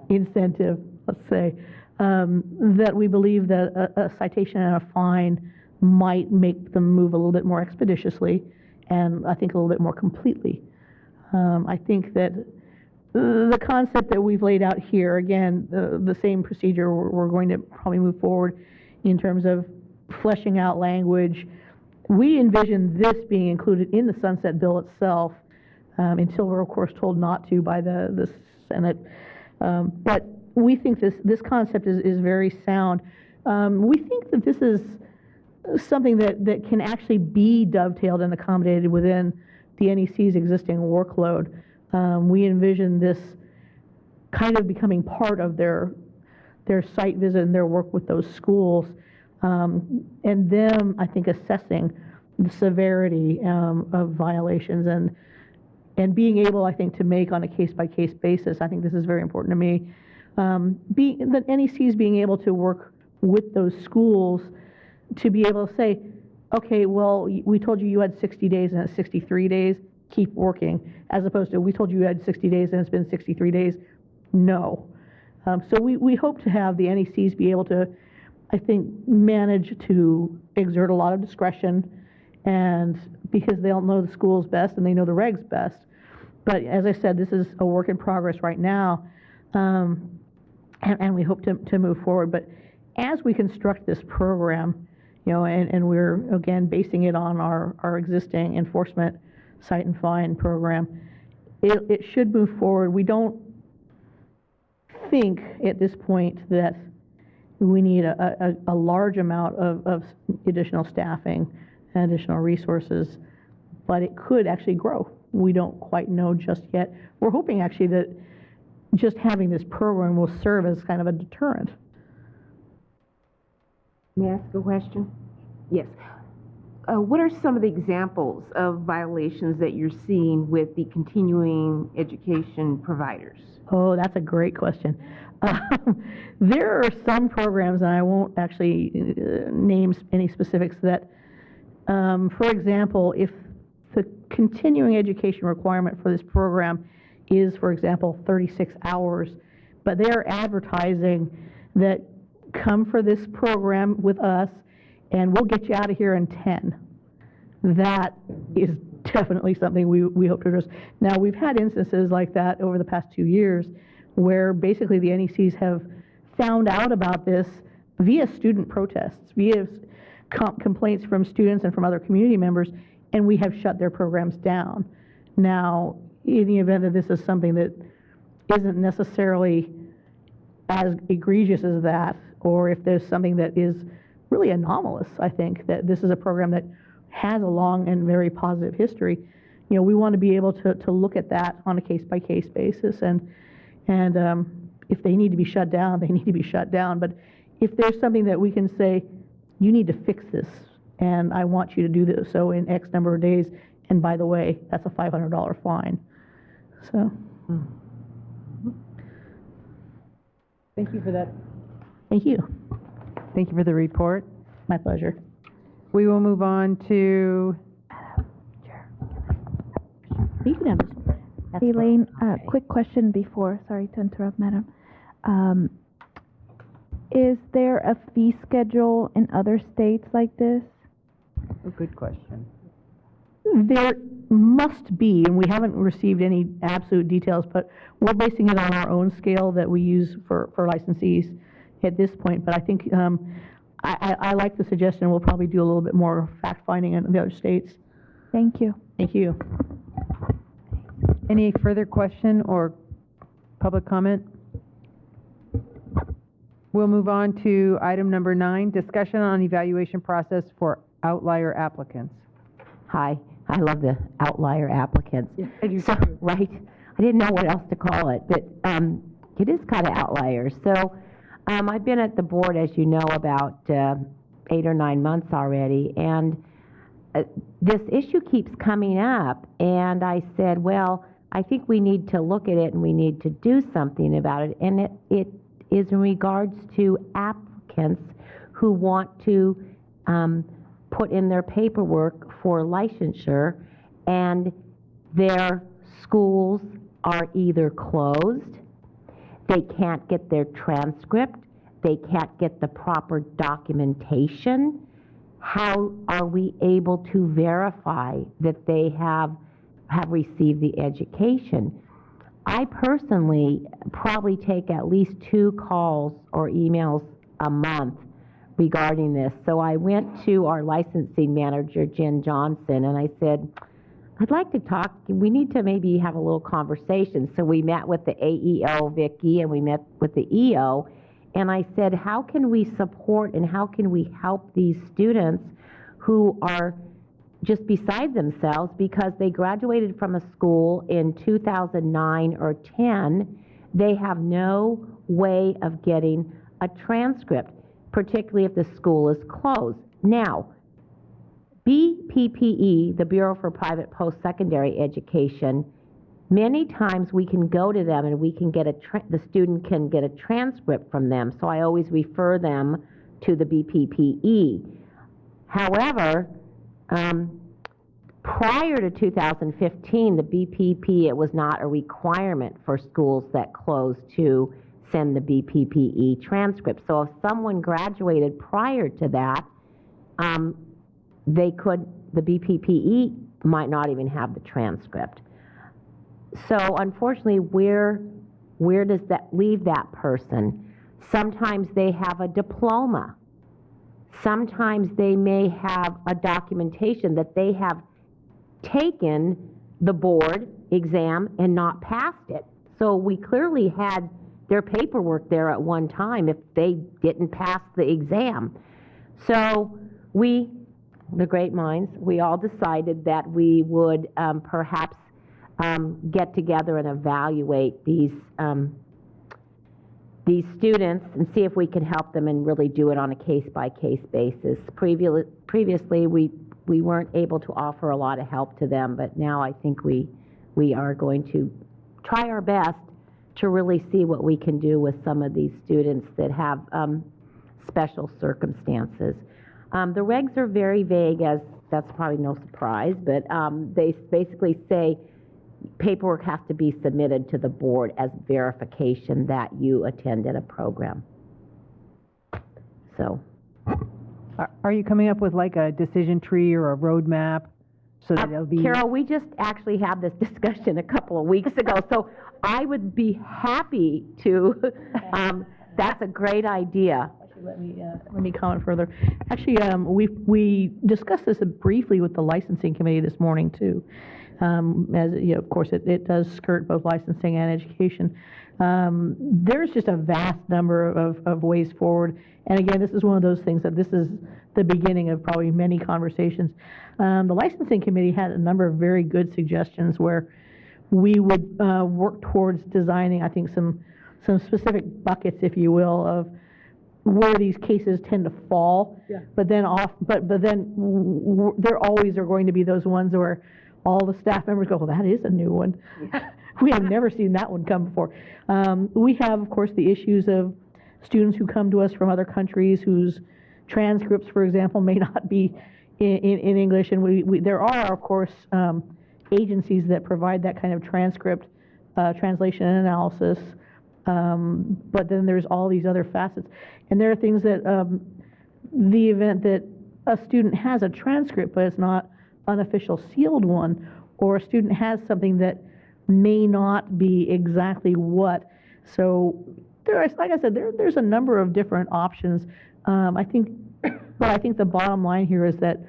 incentive, let's say, that we believe that a citation and a fine might make them move a little bit more expeditiously and I think a little bit more completely. I think that the concept that we've laid out here, again, the same procedure we're going to probably move forward in terms of fleshing out language. We envision this being included in the Sunset Bill itself, until we're, of course, told not to by the Senate. But we think this concept is very sound. We think that this is something that can actually be dovetailed and accommodated within the NEC's existing workload. We envision this kind of becoming part of their site visit and their work with those schools, and them, I think, assessing the severity of violations and being able, I think, to make on a case-by-case basis. I think this is very important to me. The NECs being able to work with those schools to be able to say, okay, well, we told you had 60 days and it's 63 days, keep working, as opposed to we told you had 60 days and it's been 63 days, no. So we hope to have the NECs be able to, I think, manage to exert a lot of discretion, and because they all know the schools best and they know the regs best. But as I said, this is a work in progress right now. and we hope to move forward. But as we construct this program, and we're, again, basing it on our existing enforcement cite and fine program, it should move forward. We don't think at this point that we need a large amount of additional staffing and additional resources, but it could actually grow. We don't quite know just yet. We're hoping actually that just having this program will serve as kind of a deterrent. May I ask a question? Yes. What are some of the examples of violations that you're seeing with the continuing education providers? Oh, that's a great question. There are some programs, and I won't actually name any specifics, that, for example, if the continuing education requirement for this program is, for example, 36 hours, but they're advertising that come for this program with us and we'll get you out of here in 10. That is definitely something we hope to address. Now, we've had instances like that over the past 2 years where basically the NECs have found out about this via student protests, via complaints from students and from other community members, and we have shut their programs down. Now, in the event that this is something that isn't necessarily as egregious as that, or if there's something that is really anomalous, I think that this is a program that has a long and very positive history. We want to be able to look at that on a case-by-case basis, and if they need to be shut down, they need to be shut down. But if there's something that we can say, you need to fix this, and I want you to do this so in X number of days, and by the way, that's a $500 fine. So. Thank you for that. Thank you. Thank you for the report. My pleasure. We will move on to... You can have this one. Elaine, quick question before, sorry to interrupt, Madam. Is there a fee schedule in other states like this? A good question. There must be, and we haven't received any absolute details, but we're basing it on our own scale that we use for licensees at this point. But I think I like the suggestion. We'll probably do a little bit more fact-finding in the other states. Thank you. Thank you. Any further question or public comment? We'll move on to item number 9, discussion on evaluation process for outlier applicants. Hi, I love the outlier applicants. Yeah, I do so, too. Right, I didn't know what else to call it, but it is kind of outliers. So I've been at the board, as you know, about 8 or 9 months already, and this issue keeps coming up, and I said, well, I think we need to look at it and we need to do something about it, and it is in regards to applicants who want to put in their paperwork for licensure, and their schools are either closed, they can't get their transcript, they can't get the proper documentation. How are we able to verify that they have received the education? I personally probably take at least 2 calls or emails a month regarding this. So I went to our licensing manager, Jen Johnson, and I said, I'd like to talk, we need to maybe have a little conversation. So we met with the AEO, Vicki, and we met with the EO, and I said, how can we support and how can we help these students who are just beside themselves because they graduated from a school in 2009 or 10, they have no way of getting a transcript, particularly if the school is closed. Now, BPPE, the Bureau for Private Post-Secondary Education, many times we can go to them and we can get the student can get a transcript from them, so I always refer them to the BPPE. However, prior to 2015, the BPP, it was not a requirement for schools that closed to send the BPPE transcript. So if someone graduated prior to that, the BPPE might not even have the transcript. So unfortunately, where does that leave that person? Sometimes they have a diploma. Sometimes they may have a documentation that they have taken the board exam and not passed it. So we clearly had their paperwork there at one time if they didn't pass the exam. So we, the great minds, we all decided that we would perhaps get together and evaluate these students and see if we can help them and really do it on a case-by-case basis. Previously, we weren't able to offer a lot of help to them, but now I think we are going to try our best to really see what we can do with some of these students that have special circumstances. The regs are very vague, as that's probably no surprise, but they basically say paperwork has to be submitted to the board as verification that you attended a program. So. Are you coming up with like a decision tree or a roadmap so that it'll be? Carol, we just actually had this discussion a couple of weeks ago, so I would be happy to. That's a great idea. Let me comment further. Actually, we discussed this briefly with the licensing committee this morning too. As you know, of course, it does skirt both licensing and education. There's just a vast number of ways forward. And again, this is one of those things that this is the beginning of probably many conversations. The licensing committee had a number of very good suggestions where we would work towards designing, I think, some specific buckets, if you will, of where these cases tend to fall. Yeah. But then there always are going to be those ones where all the staff members go, well, that is a new one. Yeah. We have never seen that one come before. We have, of course, the issues of students who come to us from other countries whose transcripts, for example, may not be in English. And there are, of course, agencies that provide that kind of transcript, translation and analysis. But then there's all these other facets. And there are things that the event that a student has a transcript, but it's not unofficial sealed one, or a student has something that may not be exactly what. So there's, like I said, there's a number of different options. I think the bottom line here is that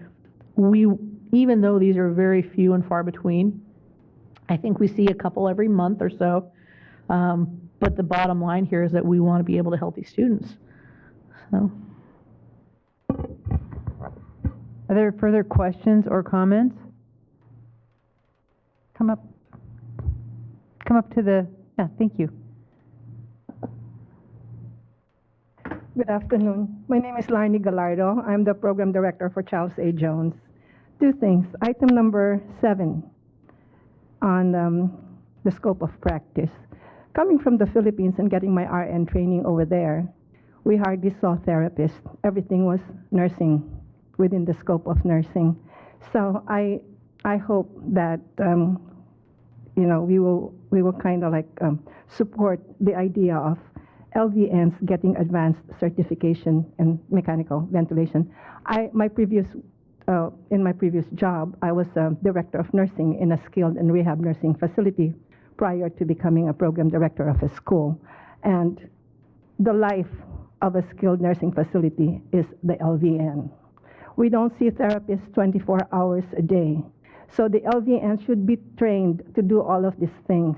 even though these are very few and far between, I think we see a couple every month or so. But the bottom line here is that we want to be able to help these students. So. Are there further questions or comments? Come up to the, thank you. Good afternoon. My name is Larnie Gallardo. I'm the program director for Charles A. Jones. Two things. Item number 7 on the scope of practice. Coming from the Philippines and getting my RN training over there, we hardly saw therapists. Everything was nursing, within the scope of nursing. So I hope that we will kind of like support the idea of LVNs getting advanced certification in mechanical ventilation. In my previous job, I was a director of nursing in a skilled and rehab nursing facility prior to becoming a program director of a school. And the life of a skilled nursing facility is the LVN. We don't see therapists 24 hours a day. So the LVN should be trained to do all of these things,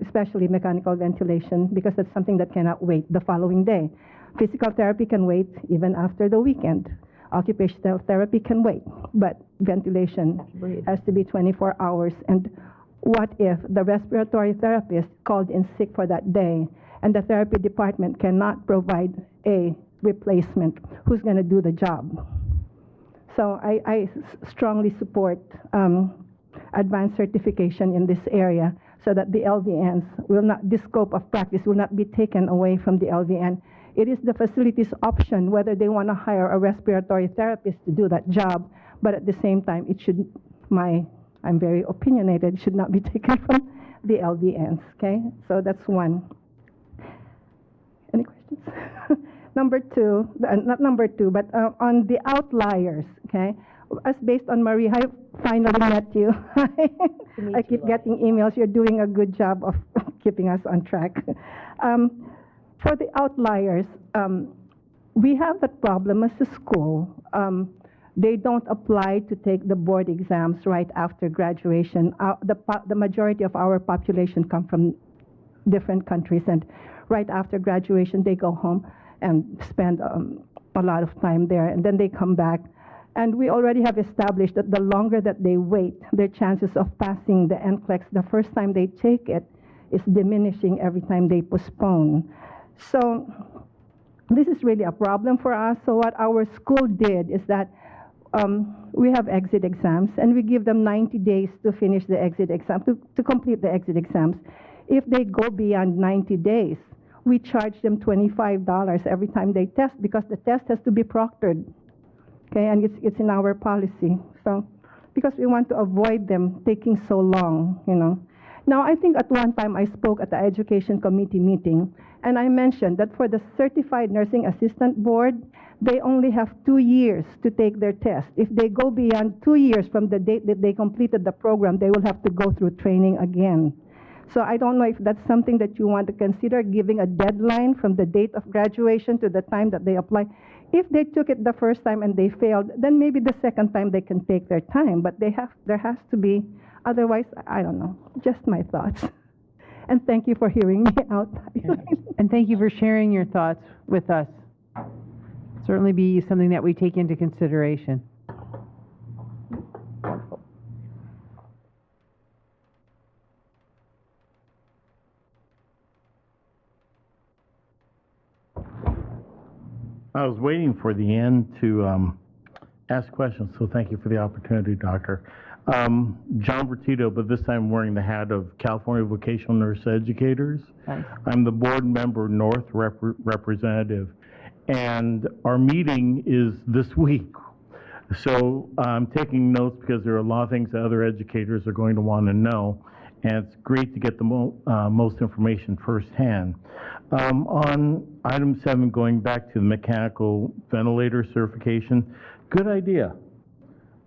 especially mechanical ventilation, because that's something that cannot wait the following day. Physical therapy can wait even after the weekend. Occupational therapy can wait, but ventilation has to be 24 hours. And what if the respiratory therapist called in sick for that day and the therapy department cannot provide a replacement? Who's going to do the job? So I strongly support advanced certification in this area so that the LVNs the scope of practice will not be taken away from the LVN. It is the facility's option whether they want to hire a respiratory therapist to do that job, but at the same time, I'm very opinionated, should not be taken from the LVNs, okay? So that's one. Any questions? Number 2, not number 2, but on the outliers, okay? As based on Marie, I finally met you. I keep getting emails. You're doing a good job of keeping us on track. For the outliers, we have that problem as a school. They don't apply to take the board exams right after graduation. The majority of our population come from different countries, and right after graduation, they go home and spend a lot of time there, and then they come back. And we already have established that the longer that they wait, their chances of passing the NCLEX the first time they take it is diminishing every time they postpone. So this is really a problem for us. So what our school did is that we have exit exams, and we give them 90 days to finish the exit exam, to complete the exit exams. If they go beyond 90 days, we charge them $25 every time they test, because the test has to be proctored. Okay, and it's in our policy. So, because we want to avoid them taking so long, you know. Now, I think at one time I spoke at the Education Committee meeting, and I mentioned that for the Certified Nursing Assistant Board, they only have 2 years to take their test. If they go beyond 2 years from the date that they completed the program, they will have to go through training again. So I don't know if that's something that you want to consider, giving a deadline from the date of graduation to the time that they apply. If they took it the first time and they failed, then maybe the second time they can take their time, but there has to be, otherwise, I don't know, just my thoughts. And thank you for hearing me out. And thank you for sharing your thoughts with us. Certainly be something that we take into consideration. I was waiting for the end to ask questions, so thank you for the opportunity, Doctor. John Bertito, but this time wearing the hat of California Vocational Nurse Educators. Nice. I'm the board member North representative, and our meeting is this week. So I'm taking notes because there are a lot of things that other educators are going to want to know, and it's great to get the most information firsthand. On item 7, going back to the mechanical ventilator certification, good idea.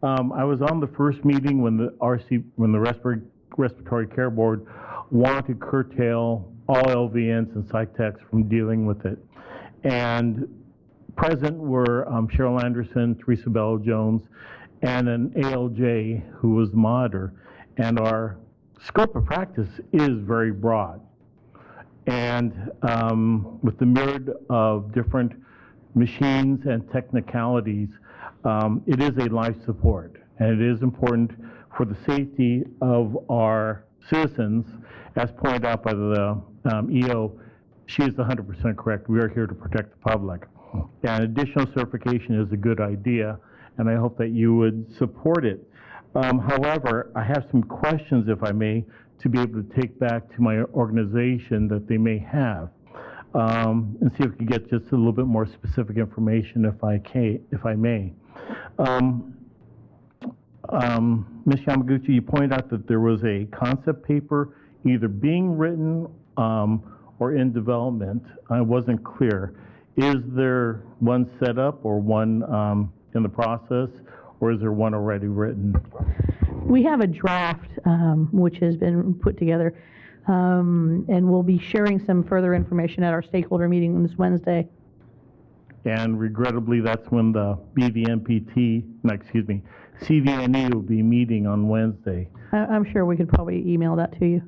I was on the first meeting when the Respiratory Care Board wanted to curtail all LVNs and psych techs from dealing with it. And present were Cheryl Anderson, Teresa Bello-Jones, and an ALJ who was the monitor. And our scope of practice is very broad. And with the myriad of different machines and technicalities, it is a life support, and it is important for the safety of our citizens, as pointed out by the EO. She is 100% correct. We are here to protect the public. And additional certification is a good idea, and I hope that you would support it. However, I have some questions, if I may, to be able to take back to my organization that they may have, and see if we can get just a little bit more specific information, if I may. Ms. Yamaguchi, you pointed out that there was a concept paper either being written or in development. I wasn't clear. Is there one set up or one in the process, or is there one already written? We have a draft which has been put together, and we'll be sharing some further information at our stakeholder meeting this Wednesday. And regrettably, that's when the CVNE will be meeting on Wednesday. I'm sure we could probably email that to you.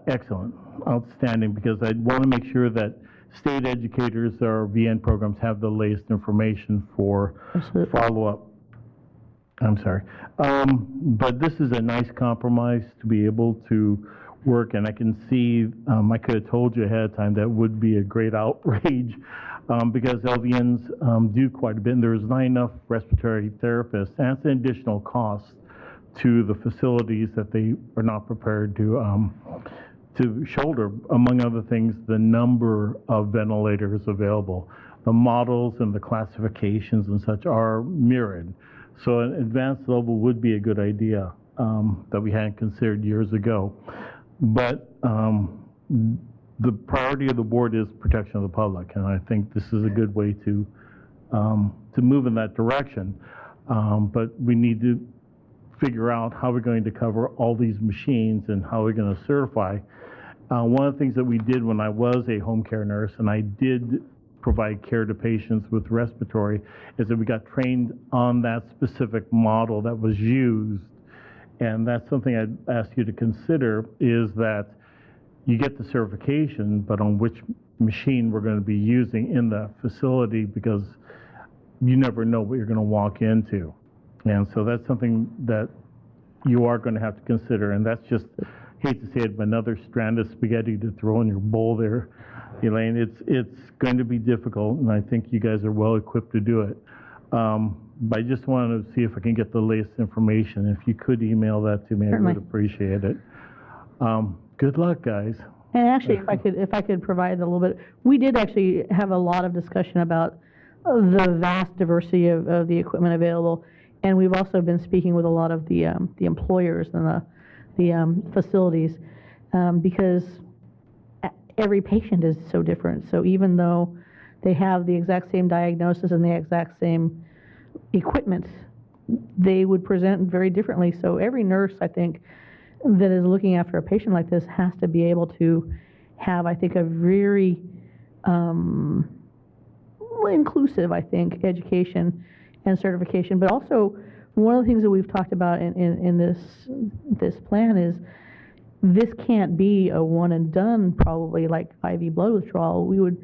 Excellent, outstanding, because I want to make sure that state educators or VN programs have the latest information for follow-up. I'm sorry. But this is a nice compromise to be able to work, and I can see, I could have told you ahead of time that would be a great outrage because LVNs do quite a bit, and there's not enough respiratory therapists, and it's an additional cost to the facilities that they are not prepared to shoulder, among other things, the number of ventilators available. The models and the classifications and such are myriad. So an advanced level would be a good idea that we hadn't considered years ago. But the priority of the board is protection of the public, and I think this is a good way to move in that direction. But we need to figure out how we're going to cover all these machines and how we're going to certify. One of the things that we did when I was a home care nurse, and I did provide care to patients with respiratory, is that we got trained on that specific model that was used. And that's something I'd ask you to consider, is that you get the certification, but on which machine we're going to be using in the facility, because you never know what you're going to walk into. And so that's something that you are going to have to consider. And that's just, hate to say it, but another strand of spaghetti to throw in your bowl there, Elaine. It's going to be difficult, and I think you guys are well equipped to do it. But I just wanted to see if I can get the latest information. If you could email that to me, Certainly. I would appreciate it. Good luck, guys. And actually, if I could provide a little bit, we did actually have a lot of discussion about the vast diversity of the equipment available, and we've also been speaking with a lot of the employers and the facilities, because every patient is so different. So even though they have the exact same diagnosis and the exact same equipment, they would present very differently. So every nurse, I think, that is looking after a patient like this has to be able to have, I think, a very inclusive, I think, education and certification. But also, one of the things that we've talked about in this plan is this can't be a one and done, probably like IV blood withdrawal. We would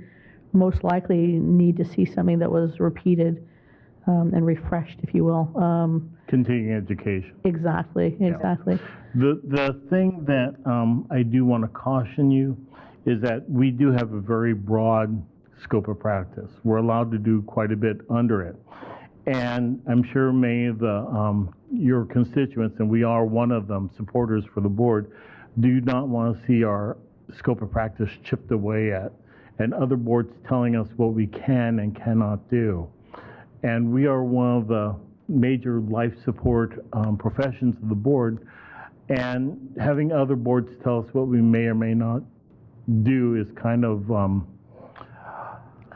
most likely need to see something that was repeated and refreshed, if you will. Continuing education. Exactly. The thing that I do want to caution you is that we do have a very broad scope of practice. We're allowed to do quite a bit under it. And I'm sure many of your constituents, and we are one of them, supporters for the board, do not want to see our scope of practice chipped away at, and other boards telling us what we can and cannot do. And we are one of the major life support professions of the board, and having other boards tell us what we may or may not do is kind of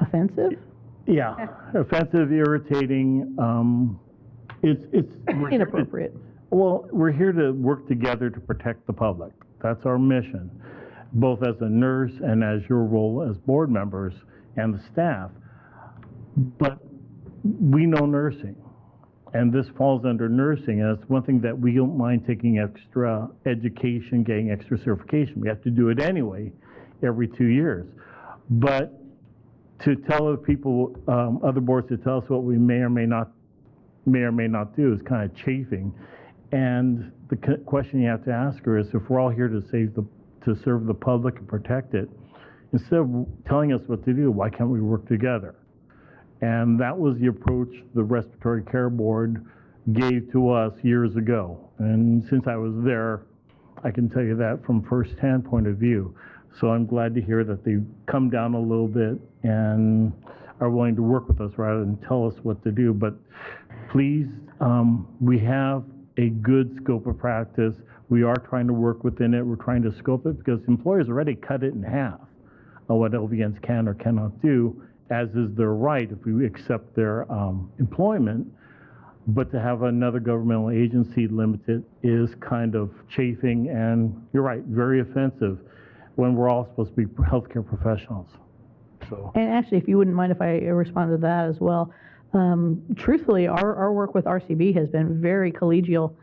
Offensive? Yeah, offensive, irritating. It's Inappropriate. We're here to work together to protect the public. That's our mission, both as a nurse and as your role as board members and the staff. But we know nursing, and this falls under nursing, and it's one thing that we don't mind taking extra education, getting extra certification. We have to do it anyway every 2 years. But to tell other people, other boards to tell us what we may or may not do is kind of chafing. And the question you have to ask her is, if we're all here to serve the public and protect it, instead of telling us what to do, why can't we work together? And that was the approach the Respiratory Care Board gave to us years ago. And since I was there, I can tell you that from first-hand point of view. So I'm glad to hear that they've come down a little bit and are willing to work with us rather than tell us what to do. But please, we have a good scope of practice. We are trying to work within it. We're trying to scope it because employers already cut it in half of what LVNs can or cannot do, as is their right if we accept their employment. But to have another governmental agency limit it is kind of chafing and, you're right, very offensive when we're all supposed to be healthcare professionals. So. And actually, if you wouldn't mind if I respond to that as well, truthfully, our work with RCB has been very collegial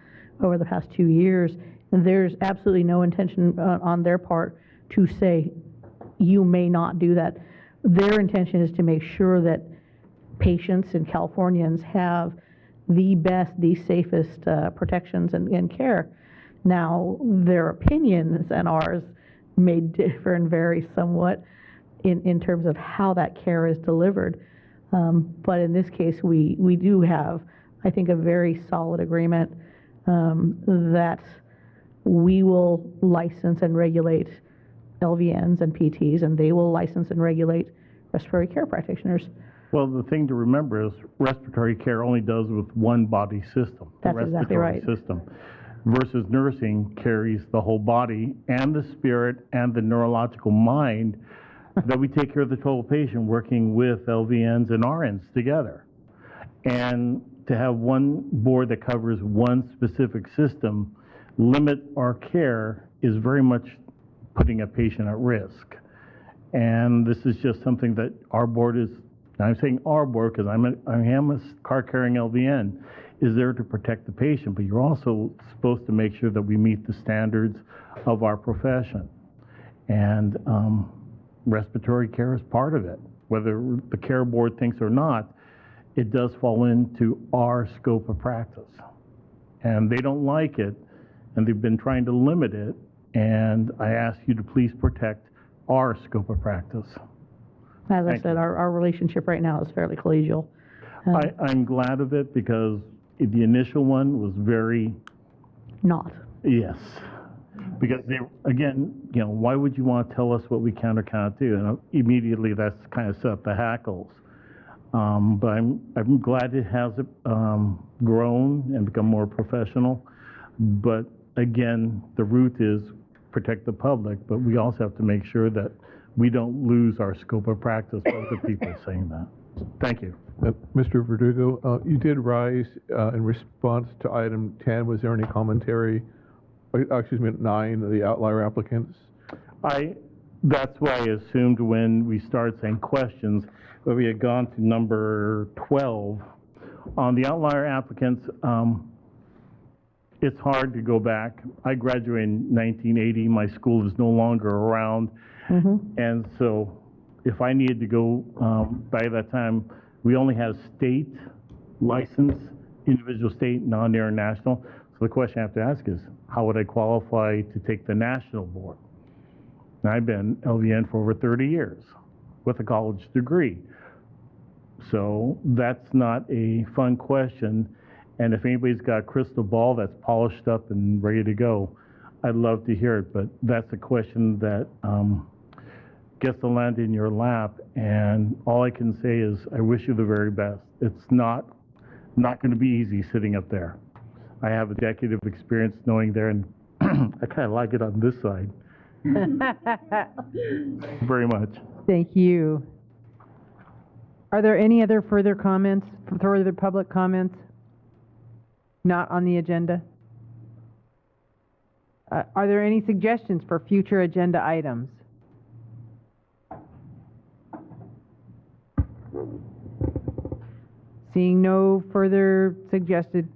over the past 2 years, and there's absolutely no intention on their part to say, you may not do that. Their intention is to make sure that patients and Californians have the best, the safest protections and care. Now, their opinions and ours may differ and vary somewhat in terms of how that care is delivered. But in this case, we do have, I think, a very solid agreement that we will license and regulate LVNs and PTs, and they will license and regulate respiratory care practitioners. Well, the thing to remember is respiratory care only does with one body system, That's the respiratory exactly right. system, versus nursing carries the whole body and the spirit and the neurological mind that we take care of the total patient working with LVNs and RNs together. And to have one board that covers one specific system limit our care is very much putting a patient at risk. And this is just something that our board is, I'm saying our board because I am a card-carrying LVN, is there to protect the patient, but you're also supposed to make sure that we meet the standards of our profession. And respiratory care is part of it. Whether the care board thinks or not, it does fall into our scope of practice. And they don't like it, and they've been trying to limit it, and I ask you to please protect our scope of practice. As I said, our relationship right now is fairly collegial. I'm glad of it because the initial one was very... Not. Yes. Because they, again, you know, why would you want to tell us what we can or cannot do? And immediately that's kind of set up the hackles. But I'm glad it has grown and become more professional. But again, the root is protect the public, but we also have to make sure that we don't lose our scope of practice by the people saying that. Thank you. Mr. Verdugo, you did rise in response to item 10. Was there any commentary? Excuse me, 9, the outlier applicants? That's why I assumed when we started saying questions that we had gone to number 12. On the outlier applicants, it's hard to go back. I graduated in 1980. My school is no longer around. And so if I needed to go by that time, we only had state license, individual state, non-international. So the question I have to ask is, how would I qualify to take the national board? And I've been LVN for over 30 years with a college degree. So that's not a fun question. And if anybody's got a crystal ball that's polished up and ready to go, I'd love to hear it. But that's a question that gets to land in your lap. And all I can say is I wish you the very best. It's not going to be easy sitting up there. I have a decade of experience knowing there, and I kind of like it on this side. Very much. Thank you. Are there any other further comments, further public comments? Not on the agenda? Are there any suggestions for future agenda items? Seeing no further suggested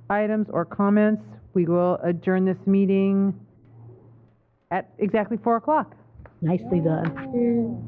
items or comments, we will adjourn this meeting at exactly 4 o'clock. Nicely done.